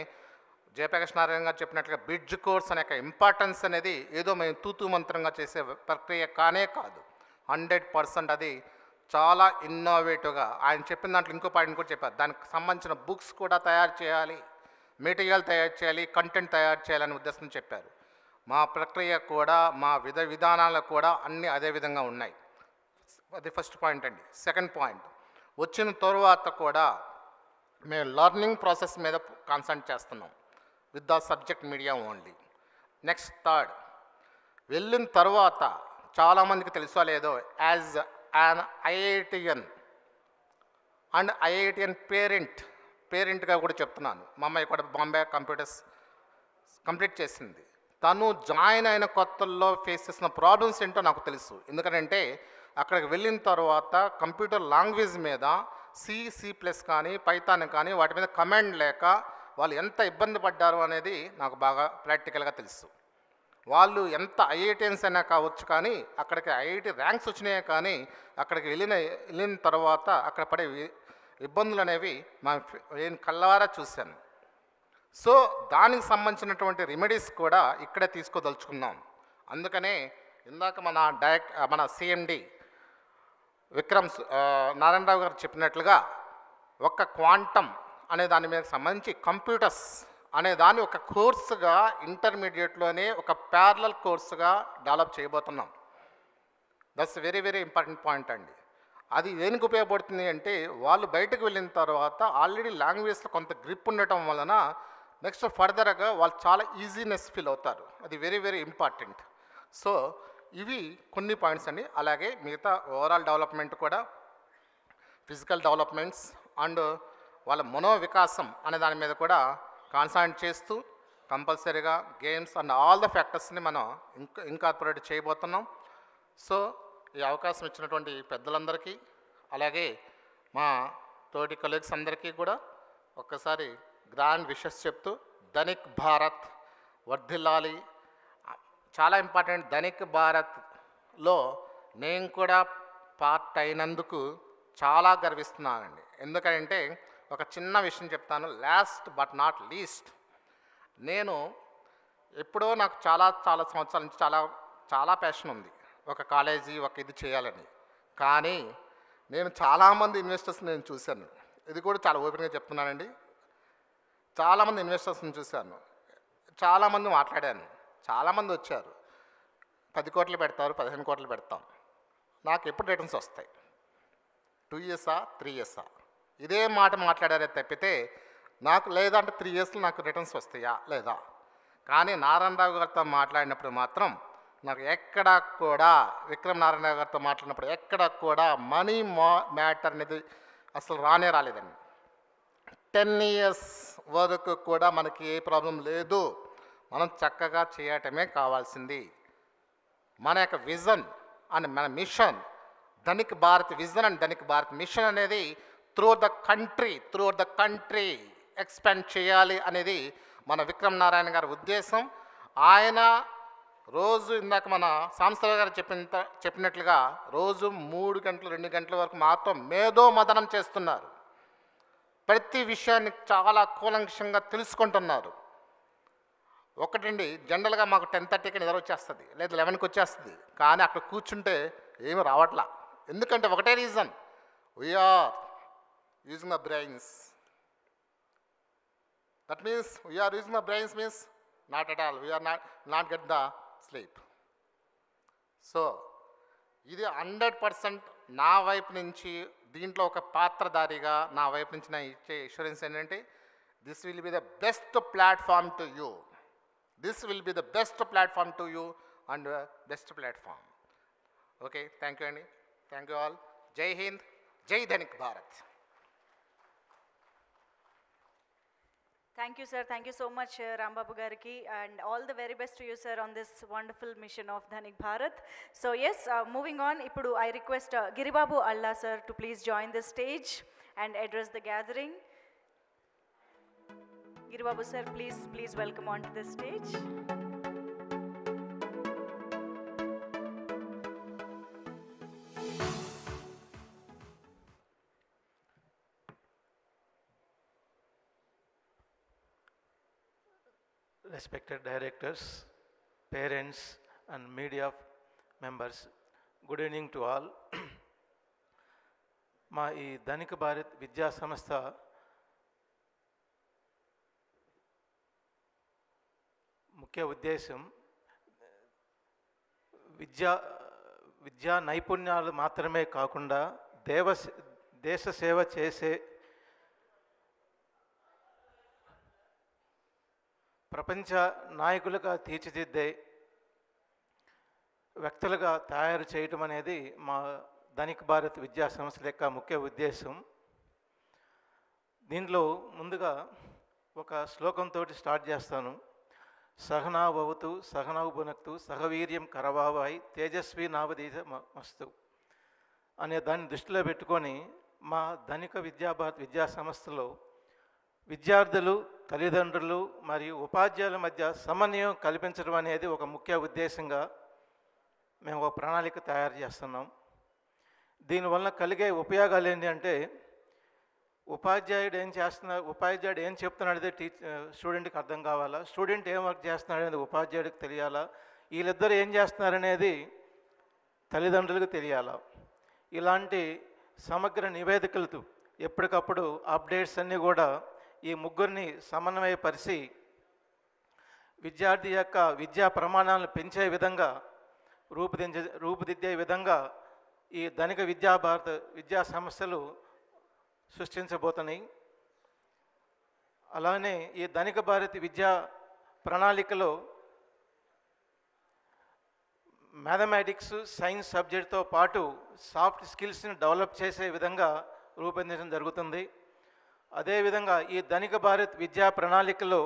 జయప్రకాష్ నారాయణ గారు చెప్పినట్లుగా బ్రిడ్జ్ కోర్స్ అనే ఇంపార్టెన్స్ అనేది ఏదో మేము తూతూ మంత్రంగా చేసే ప్రక్రియ కానే కాదు, 100% అది చాలా ఇన్నోవేటివ్గా. ఆయన చెప్పిన దాంట్లో ఇంకో పాయింట్ కూడా చెప్పారు, దానికి సంబంధించిన బుక్స్ కూడా తయారు చేయాలి, మెటీరియల్ తయారు చేయాలి, కంటెంట్ తయారు చేయాలనే ఉద్దేశం చెప్పారు. మా ప్రక్రియ కూడా మా విధానాలు కూడా అన్నీ అదే విధంగా ఉన్నాయి. అది ఫస్ట్ పాయింట్ అండి. సెకండ్ పాయింట్, వచ్చిన తర్వాత కూడా మేము లర్నింగ్ ప్రాసెస్ మీద కాన్సన్ట్రేట్ చేస్తున్నాం with the subject media only. Next third, వెళ్ళిన తర్వాత చాలామందికి తెలుసో లేదో as an IITian and IITian పేరెంట్గా కూడా చెప్తున్నాను. మా అమ్మాయి కూడా బాంబే కంప్యూటర్స్ కంప్లీట్ చేసింది. తను జాయిన్ అయిన కొత్తల్లో ఫేస్ చేసిన ప్రాబ్లమ్స్ ఏంటో నాకు తెలుసు. ఎందుకంటే అక్కడికి వెళ్ళిన తర్వాత కంప్యూటర్ లాంగ్వేజ్ మీద C++ కానీ పైథాన్ కానీ వాటి మీద కమాండ్ లేక వాళ్ళు ఎంత ఇబ్బంది పడ్డారు అనేది నాకు బాగా ప్రాక్టికల్గా తెలుసు. వాళ్ళు ఎంత IITians అయినా కావచ్చు, కానీ అక్కడికి IIT ర్యాంక్స్ వచ్చినాయి, కానీ అక్కడికి వెళ్ళిన తర్వాత అక్కడ పడే ఇబ్బందులు అనేవి నేను కళ్ళారా చూశాను. సో దానికి సంబంధించినటువంటి రెమెడీస్ కూడా ఇక్కడే తీసుకోదలుచుకున్నాం. అందుకనే ఇందాక మన CMD విక్రమ్ నారాయణరావు గారు చెప్పినట్లుగా ఒక క్వాంటమ్ అనే దాని మీద సంబంధించి కంప్యూటర్స్ అనే దాన్ని ఒక కోర్సుగా ఇంటర్మీడియట్లోనే ఒక ప్యారలల్ కోర్సుగా డెవలప్ చేయబోతున్నాం. That's very very important point అండి. అది దేనికి ఉపయోగపడుతుంది అంటే వాళ్ళు బయటకు వెళ్ళిన తర్వాత ఆల్రెడీ లాంగ్వేజ్లో కొంత గ్రిప్ ఉండటం వలన నెక్స్ట్ ఫర్దర్గా వాళ్ళు చాలా ఈజీనెస్ ఫీల్ అవుతారు. అది వెరీ వెరీ ఇంపార్టెంట్. సో ఇవి కొన్ని పాయింట్స్ అండి. అలాగే మిగతా ఓవరాల్ డెవలప్మెంట్ కూడా ఫిజికల్ డెవలప్మెంట్స్ అండ్ వాళ్ళ మనోవికాసం అనే దాని మీద కూడా కాన్సన్ట్రేట్ చేస్తూ కంపల్సరీగా గేమ్స్ అండ్ ఆల్ ద ఫ్యాక్టర్స్ని మనం ఇంకార్పొరేట్ చేయబోతున్నాం. సో ఈ అవకాశం ఇచ్చినటువంటి పెద్దలందరికీ అలాగే మా తోటి కొలీగ్స్ అందరికీ కూడా ఒక్కసారి గ్రాండ్ విషెస్ చెప్తూ ధనిక్ భారత్ వర్ధిల్లాలి. చాలా ఇంపార్టెంట్, ధనిక్ భారత్లో నేను కూడా పార్ట్ అయినందుకు చాలా గర్విస్తున్నానండి. ఎందుకంటే ఒక చిన్న విషయం చెప్తాను, లాస్ట్ బట్ నాట్ లీస్ట్. నేను ఎప్పుడో నాకు చాలా సంవత్సరాల నుంచి చాలా ప్యాషన్ ఉంది ఒక కాలేజీ ఒక ఇది చేయాలని. కానీ నేను చాలామంది ఇన్వెస్టర్స్ నేను చూశాను, ఇది కూడా చాలా ఓపెన్గా చెప్తున్నానండి. చాలామంది ఇన్వెస్టర్స్ని చూశాను, చాలామంది మాట్లాడాను, చాలామంది వచ్చారు. 10 కోట్లు పెడతారు, 15 కోట్లు పెడతాం, నాకు ఎప్పుడు రిటర్న్స్ వస్తాయి? 2 ఇయర్సా 3 ఇయర్సా? ఇదే మాట మాట్లాడారే తప్పితే నాకు లేదంటే 3 ఇయర్స్లో నాకు రిటర్న్స్ వస్తాయా లేదా. కానీ నారాయణరావు గారితో మాట్లాడినప్పుడు మాత్రం నాకు ఎక్కడ కూడా, విక్రమ్ నారాయణరావు గారితో మాట్లాడినప్పుడు ఎక్కడ కూడా మనీ మ్యాటర్ అనేది అసలు రాలేదండి. 10 ఇయర్స్ వరకు కూడా మనకి ఏ ప్రాబ్లం లేదు, మనం చక్కగా చేయటమే కావాల్సింది. మన యొక్క విజన్ అండ్ మన mission, Dhanik Bharat vision and Dhanik Bharat mission అనేది త్రూ ద కంట్రీ ఎక్స్పాండ్ చేయాలి అనేది మన విక్రమ్ నారాయణ గారి ఉద్దేశం. ఆయన రోజు ఇందాక మన సాంబశివరావు గారు చెప్పినట్లుగా రోజు 3 గంటలు 2 గంటల వరకు మాతో మేధోమథనం చేస్తున్నారు. ప్రతి విషయాన్ని చాలా కూలంకషంగా తెలుసుకుంటున్నారు. ఒకటండి, జనరల్గా మాకు 10:30కి నిద్ర వచ్చేస్తుంది, లేదా 11కి వచ్చేస్తుంది. కానీ అక్కడ కూర్చుంటే ఏమి రావట్లా. ఎందుకంటే ఒకటే reason, we are using the brains. That means we are using the brains means not at all, we are not get the sleep. So ఇది 100% నా వైపు నుంచి, దీంట్లో ఒక పాత్రధారిగా నా వైపు నుంచి నా ఇచ్చే ఇన్సూరెన్స్ ఏంటంటే, this will be the best platform to you. This will be the best platform to you and best platform. Okay, thank you, Andy. Thank you all. Jai Hind, Jai Dhanik Bharat. Thank you, sir. Thank you so much, Rambabu Gariki, and all the very best to you, sir, on this wonderful mission of Dhanik Bharat. So yes, moving on, Ipudu I request Giribabu Allah, sir, to please join the stage and address the gathering. Giribabu sir, please welcome onto the stage. Respected directors, parents and media members, good evening to all. మా ఈ ధనిక భారత్ విద్యా సంస్థ ముఖ్య ఉద్దేశం విద్యా నైపుణ్యాలు మాత్రమే కాకుండా దేశ సేవ చేసే ప్రపంచ నాయకులుగా తీర్చిదిద్దే వ్యక్తులుగా తయారు చేయటం అనేది మా ధనిక్ భారత్ విద్యా సంస్థల యొక్క ముఖ్య ఉద్దేశం. దీంట్లో ముందుగా ఒక శ్లోకంతో స్టార్ట్ చేస్తాను. సహనావతు సహనౌ భునక్తు సహవీర్యం కరవావాయి తేజస్వి నావదీత మస్తు అనే దాన్ని దృష్టిలో పెట్టుకొని మా ధనిక భారత్ విద్యా సంస్థలో విద్యార్థులు, తల్లిదండ్రులు మరియు ఉపాధ్యాయుల మధ్య సమన్వయం కల్పించడం అనేది ఒక ముఖ్య ఉద్దేశంగా మేము ఒక ప్రణాళిక తయారు చేస్తున్నాం. దీనివల్ల కలిగే ఉపయోగాలు ఏంటి అంటే, ఉపాధ్యాయుడు ఏం చెప్తున్నాడు అనేది స్టూడెంట్కి అర్థం కావాలా, స్టూడెంట్ ఏం వర్క్ చేస్తున్నాడు అనేది ఉపాధ్యాయుడికి తెలియాలా, వీళ్ళిద్దరు ఏం చేస్తున్నారనేది తల్లిదండ్రులకు తెలియాలా. ఇలాంటి సమగ్ర నివేదికలతో ఎప్పటికప్పుడు అప్డేట్స్ అన్నీ కూడా ఈ ముగ్గురిని సమన్వయపరిచి విద్యార్థి యొక్క విద్యా ప్రమాణాలను పెంచే విధంగా రూపుదిద్దే విధంగా ఈ ధనిక భారత విద్యా సంస్థలు సృష్టించబోతున్నాయి. అలానే ఈ ధనిక భారతి విద్యా ప్రణాళికలో మ్యాథమెటిక్స్, సైన్స్ సబ్జెక్ట్తో పాటు సాఫ్ట్ స్కిల్స్ని డెవలప్ చేసే విధంగా రూపొందించడం జరుగుతుంది. అదేవిధంగా ఈ ధనిక భారత్ విద్యా ప్రణాళికలో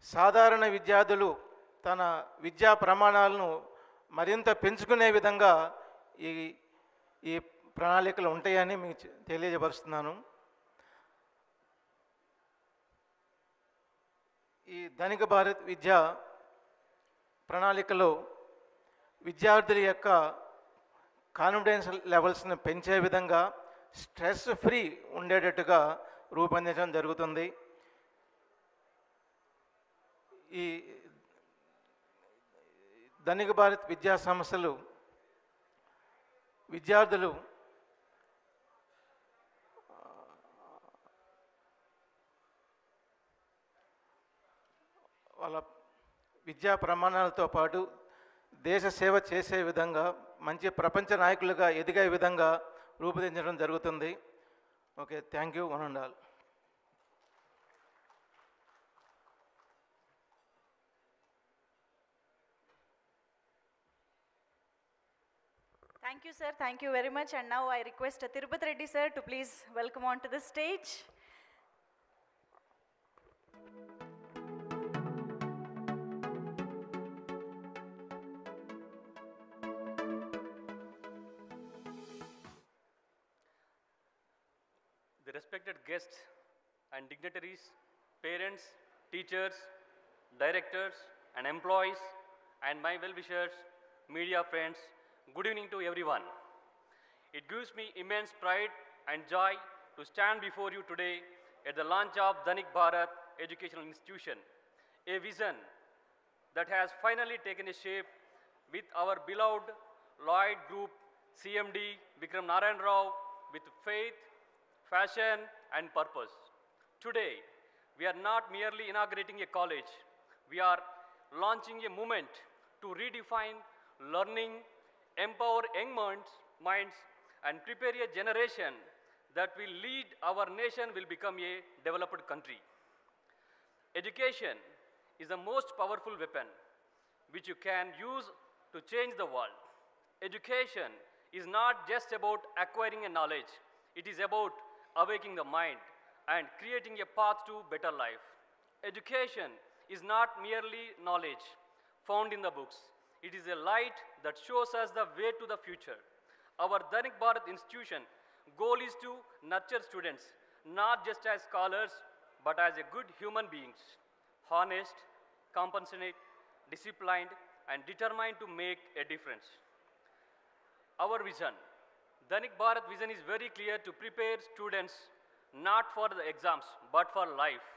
సాధారణ విద్యార్థులు తన విద్యా ప్రమాణాలను మరింత పెంచుకునే విధంగా ఈ ఈ ప్రణాళికలు ఉంటాయని మీకు తెలియజపరుస్తున్నాను. ఈ ధనిక భారత్ విద్యా ప్రణాళికలో విద్యార్థుల యొక్క కాన్ఫిడెన్స్ లెవెల్స్ని పెంచే విధంగా స్ట్రెస్ ఫ్రీ ఉండేటట్టుగా రూపొందించడం జరుగుతుంది. ఈ ధనిక భారత్ విద్యా సంస్థలు విద్యార్థులు వాళ్ళ విద్యా ప్రమాణాలతో పాటు దేశ సేవ చేసే విధంగా మంచి ప్రపంచ నాయకులుగా ఎదిగే విధంగా రూపొందించడం జరుగుతుంది. Okay, thank you one and all. Thank you, sir. Thank you very much. And now I request Tirupati Reddy, sir, to please welcome onto the stage. The respected guests and dignitaries, parents, teachers, directors and employees, and my well-wishers, media friends, good evening to everyone. It gives me immense pride and joy to stand before you today at the launch of Dhanik Bharat Educational Institution, a vision that has finally taken a shape with our beloved Lloyd Group CMD Vikram Narayan Rao with faith, passion and purpose. Today, we are not merely inaugurating a college, we are launching a movement to redefine learning, empower young minds and prepare a generation that will lead our nation will become a developed country. Education is the most powerful weapon which you can use to change the world. Education is not just about acquiring a knowledge, it is about awakening the mind and creating a path to better life. Education is not merely knowledge found in the books. It is a light that shows us the way to the future. Our Dhanik Bharat institution goal is to nurture students not just as scholars but as a good human beings, honest, compassionate, disciplined and determined to make a difference. Our vision, Dhanik Bharat vision is very clear to prepare students not for the exams but for life.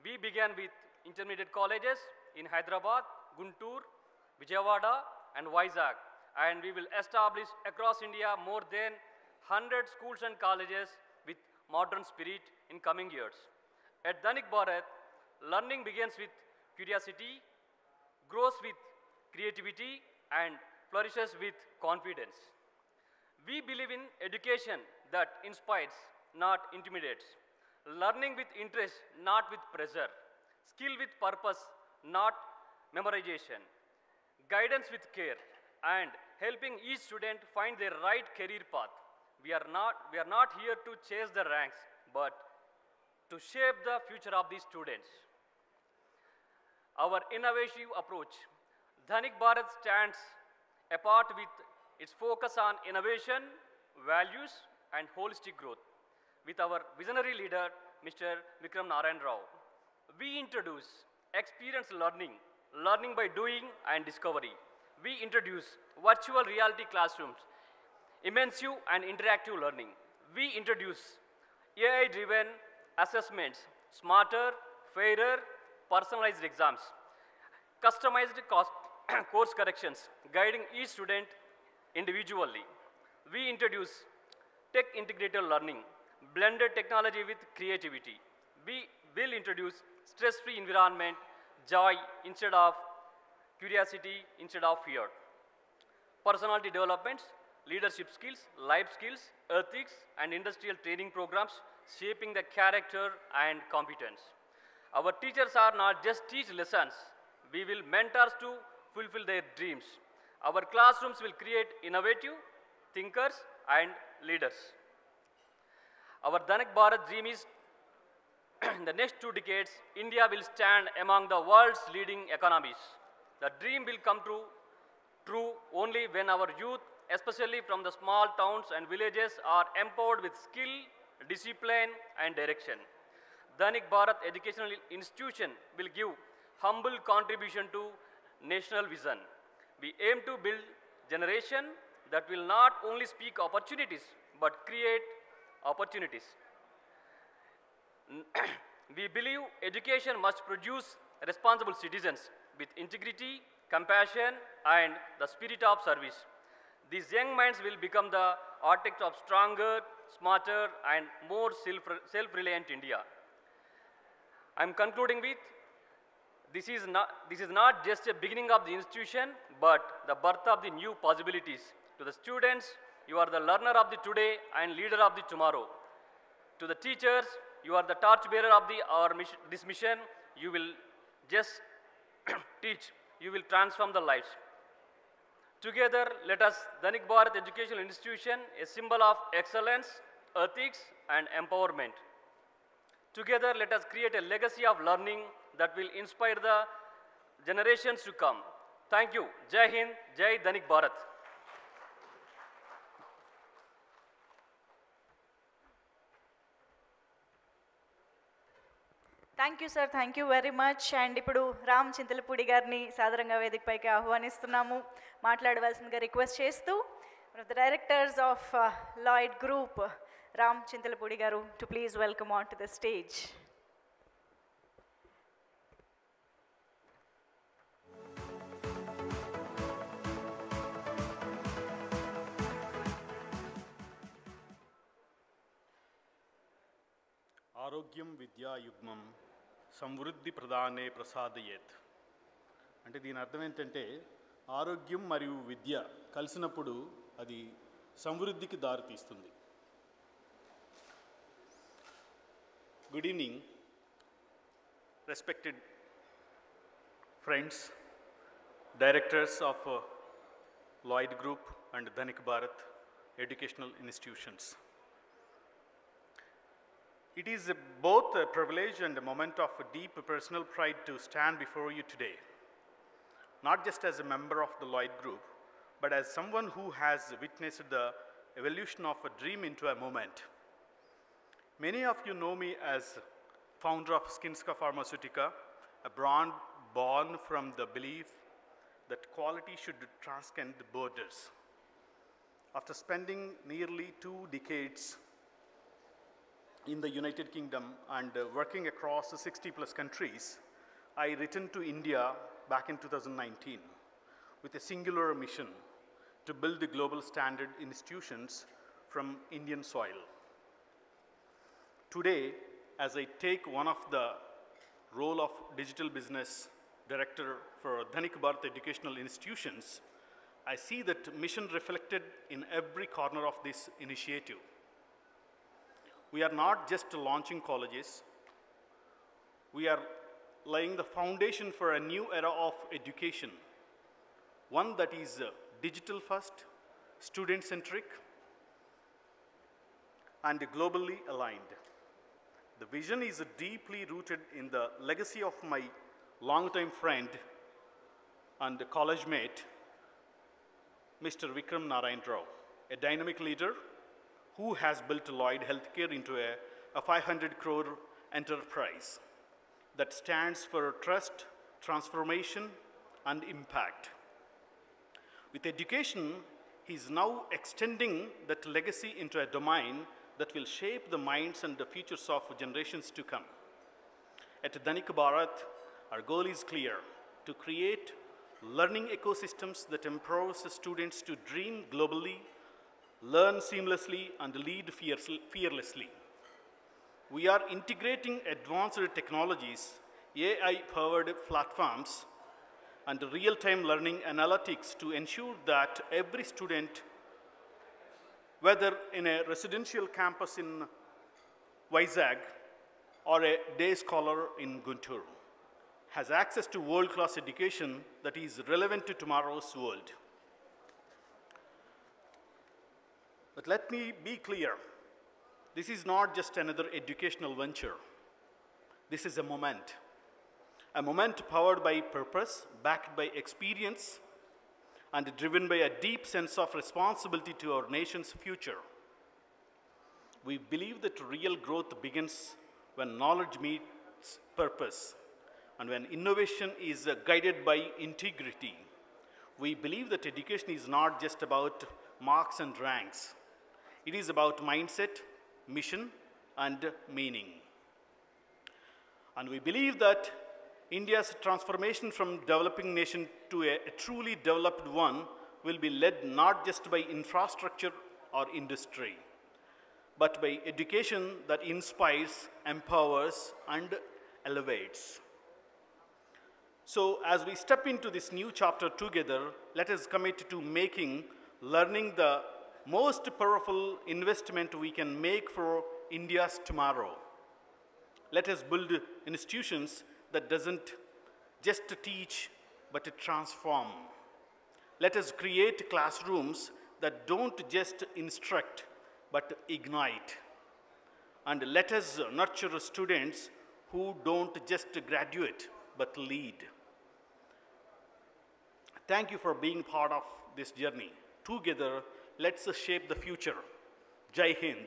We began with intermediate colleges in Hyderabad, Guntur, Vijayawada and Vizag, and we will establish across India more than 100 schools and colleges with modern spirit in coming years. At Dhanik Bharat, learning begins with curiosity, grows with creativity and flourishes with confidence. We believe in education that inspires, not intimidates. Learning with interest, not with pressure. Skill with purpose, not memorization. Guidance with care and helping each student find their right career path. We are not here to chase the ranks, but to shape the future of these students. Our innovative approach, Dhanik Bharat stands apart with its focus on innovation, values and holistic growth. With our visionary leader, Mr. Vikram Narayan Rao, we introduce experience learning, learning by doing and discovery. We introduce virtual reality classrooms, immersive and interactive learning. We introduce AI-driven assessments, smarter, fairer, personalized exams, customized course corrections, guiding each student individually. We introduce tech-integrated learning, blended technology with creativity. We will introduce stress-free environment, joy instead of curiosity instead of fear. Personality developments, leadership skills, life skills, ethics and industrial training programs shaping the character and competence. Our teachers are not just teach lessons, we will mentors to fulfill their dreams. Our classrooms will create innovative thinkers and leaders. Our Dhanik Bharat dream is in the next 2 decades, India will stand among the world's leading economies. The dream will come true true only when our youth, especially from the small towns and villages, are empowered with skill, discipline, and direction. Danik Bharat Educational Institution will give humble contribution to national vision. We aim to build generation that will not only speak opportunities but create opportunities. We believe education must produce responsible citizens with integrity, compassion, and the spirit of service. These young minds will become the architects of stronger, smarter, and more self-reliant India. I'm concluding with, this is not just a beginning of the institution, but the birth of the new possibilities. To the students, you are the learner of the today and leader of the tomorrow. To the teachers, you are the torchbearer of this mission. You will just teach, you will transform the lives. Together, let us, Danik Bharat Educational Institution, a symbol of excellence, ethics, and empowerment. Together, let us create a legacy of learning that will inspire the generations to come. Thank you. Jai Hind, Jai Danik Bharat. Thank you sir, thank you very much. And ఇప్పుడు రామ్ చింతలపూడి గారిని సాదరంగా వేదికపైకి ఆహ్వానిస్తున్నాము. మాట్లాడవలసిందిగా రిక్వెస్ట్ చేస్తూ the directors of Lloyd group Ram Chintalapudi garu to please welcome on to the stage. ఆరోగ్యం విద్యాయుగ్మం సమృద్ధి ప్రదానే ప్రసాదయేత్. అంటే దీని అర్థం ఏంటంటే ఆరోగ్యం మరియు విద్య కలిసినప్పుడు అది సమృద్ధికి దారితీస్తుంది. Good evening respected friends, directors of Lloyd group and Dhanik Bharat educational institutions. It is both a privilege and a moment of deep personal pride to stand before you today, not just as a member of the Lloyd Group, but as someone who has witnessed the evolution of a dream into a moment. Many of you know me as founder of Skinska Pharmaceutica, a brand born from the belief that quality should transcend the borders. After spending nearly 2 decades in the United Kingdom and working across 60+ countries, I returned to India back in 2019 with a singular mission to build the global standard institutions from Indian soil. Today, as I take one of the role of digital business director for Danik Bharat Educational Institutions, I see that mission reflected in every corner of this initiative. We are not just launching colleges, we are laying the foundation for a new era of education, one that is digital first, student-centric, and globally aligned. The vision is deeply rooted in the legacy of my longtime friend and college mate, Mr. Vikram Narayan Rao, a dynamic leader who has built Lloyd Healthcare into a 500 crore enterprise that stands for trust, transformation, and impact. With education, he is now extending that legacy into a domain that will shape the minds and the futures of generations to come. At Danik Bharat, our goal is clear: to create learning ecosystems that empowers students to dream globally, learn seamlessly, and lead fearlessly. We are integrating advanced technologies, AI-powered platforms, and real-time learning analytics to ensure that every student, whether in a residential campus in Vizag or a day scholar in Guntur, has access to world-class education that is relevant to tomorrow's world. But let me be clear, this is not just another educational venture. This is a moment powered by purpose, backed by experience, and driven by a deep sense of responsibility to our nation's future. We believe that real growth begins when knowledge meets purpose and when innovation is guided by integrity. We believe that education is not just about marks and ranks. It is about mindset, mission, and meaning. And we believe that India's transformation from developing nation to a truly developed one will be led not just by infrastructure or industry, but by education that inspires, empowers, and elevates. So as we step into this new chapter together, let us commit to making learning the most powerful investment we can make for India's tomorrow. Let us build institutions that doesn't just teach, but transform. Let us create classrooms that don't just instruct, but ignite. And let us nurture students who don't just graduate, but lead. Thank you for being part of this journey. Together, let's shape the future. Jai Hind.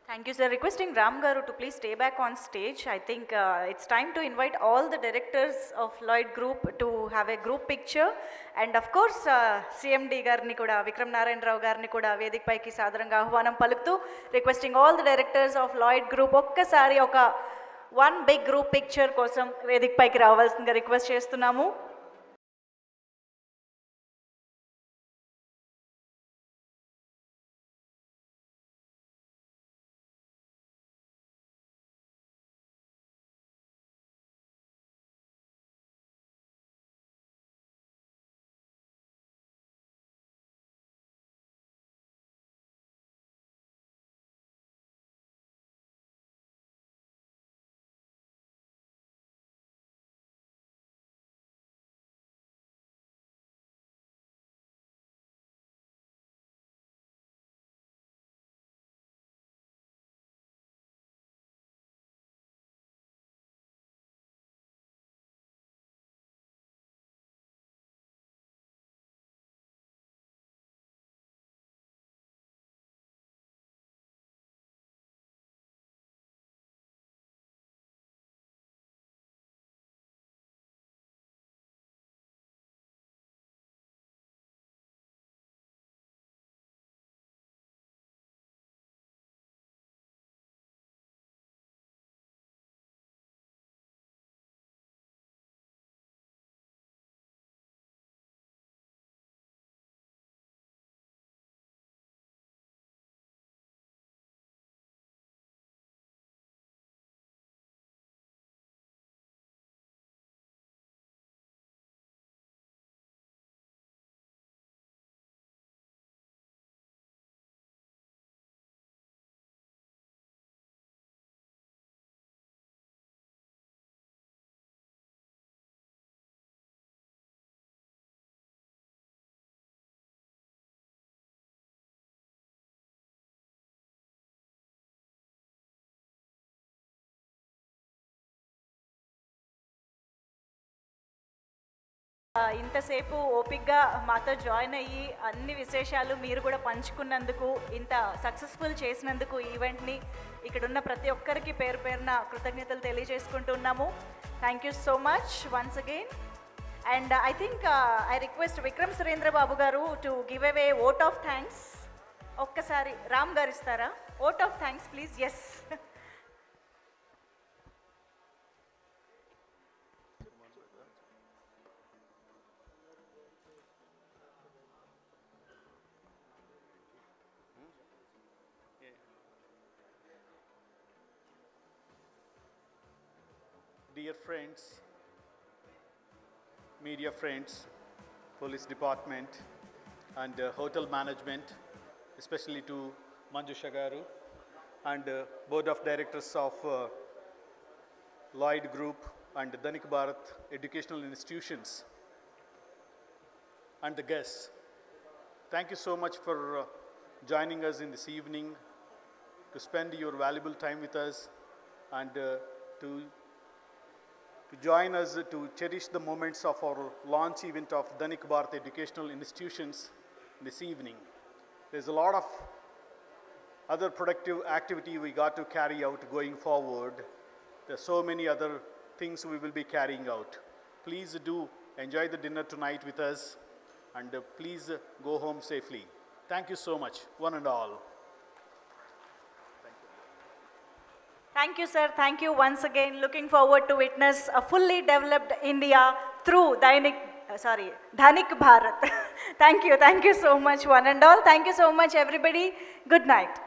Thank you, sir. Requesting Ram Garu to please stay back on stage. I think it's time to invite all the directors of Lloyd Group to have a group picture. And of course, CMD Garni kuda, Vikram Narayan Rao Garni kuda, Vedik Paiki Sadaranga Ahvanam Paluktu, requesting all the directors of Lloyd Group, ఒక్కసారి ఒక one big group picture కోసం వేదిక పైకి రావాల్సిందిగా రిక్వెస్ట్ చేస్తున్నాము. ఇంతసేపు ఓపిక్గా మాతో జాయిన్ అయ్యి అన్ని విశేషాలు మీరు కూడా పంచుకున్నందుకు, ఇంత సక్సెస్ఫుల్ చేసినందుకు ఈవెంట్ని ఇక్కడున్న ప్రతి ఒక్కరికి పేరు పేరున కృతజ్ఞతలు తెలియజేసుకుంటున్నాము. Thank you so much once again. And I think I request Vikram Surendra Babu garu to give away vote of thanks. ఒక్కసారి రామ్ గారు ఇస్తారా? Vote of thanks please. Yes. Dear friends, media friends, police department, and hotel management, especially to Manjusha Garu, and board of directors of Lloyd Group and Dhanik Bharat Educational Institutions, and the guests. Thank you so much for joining us in this evening to spend your valuable time with us and to to join us to cherish the moments of our launch event of Dhanik Bharat Educational Institutions this evening. There's a lot of other productive activity we got to carry out going forward. There's so many other things we will be carrying out. Please do enjoy the dinner tonight with us, and please go home safely. Thank you so much, one and all. Thank you, sir. Thank you once again. Looking forward to witness a fully developed India through Dhanik Bharat. Thank you so much, one and all. Thank you so much, everybody. Good night.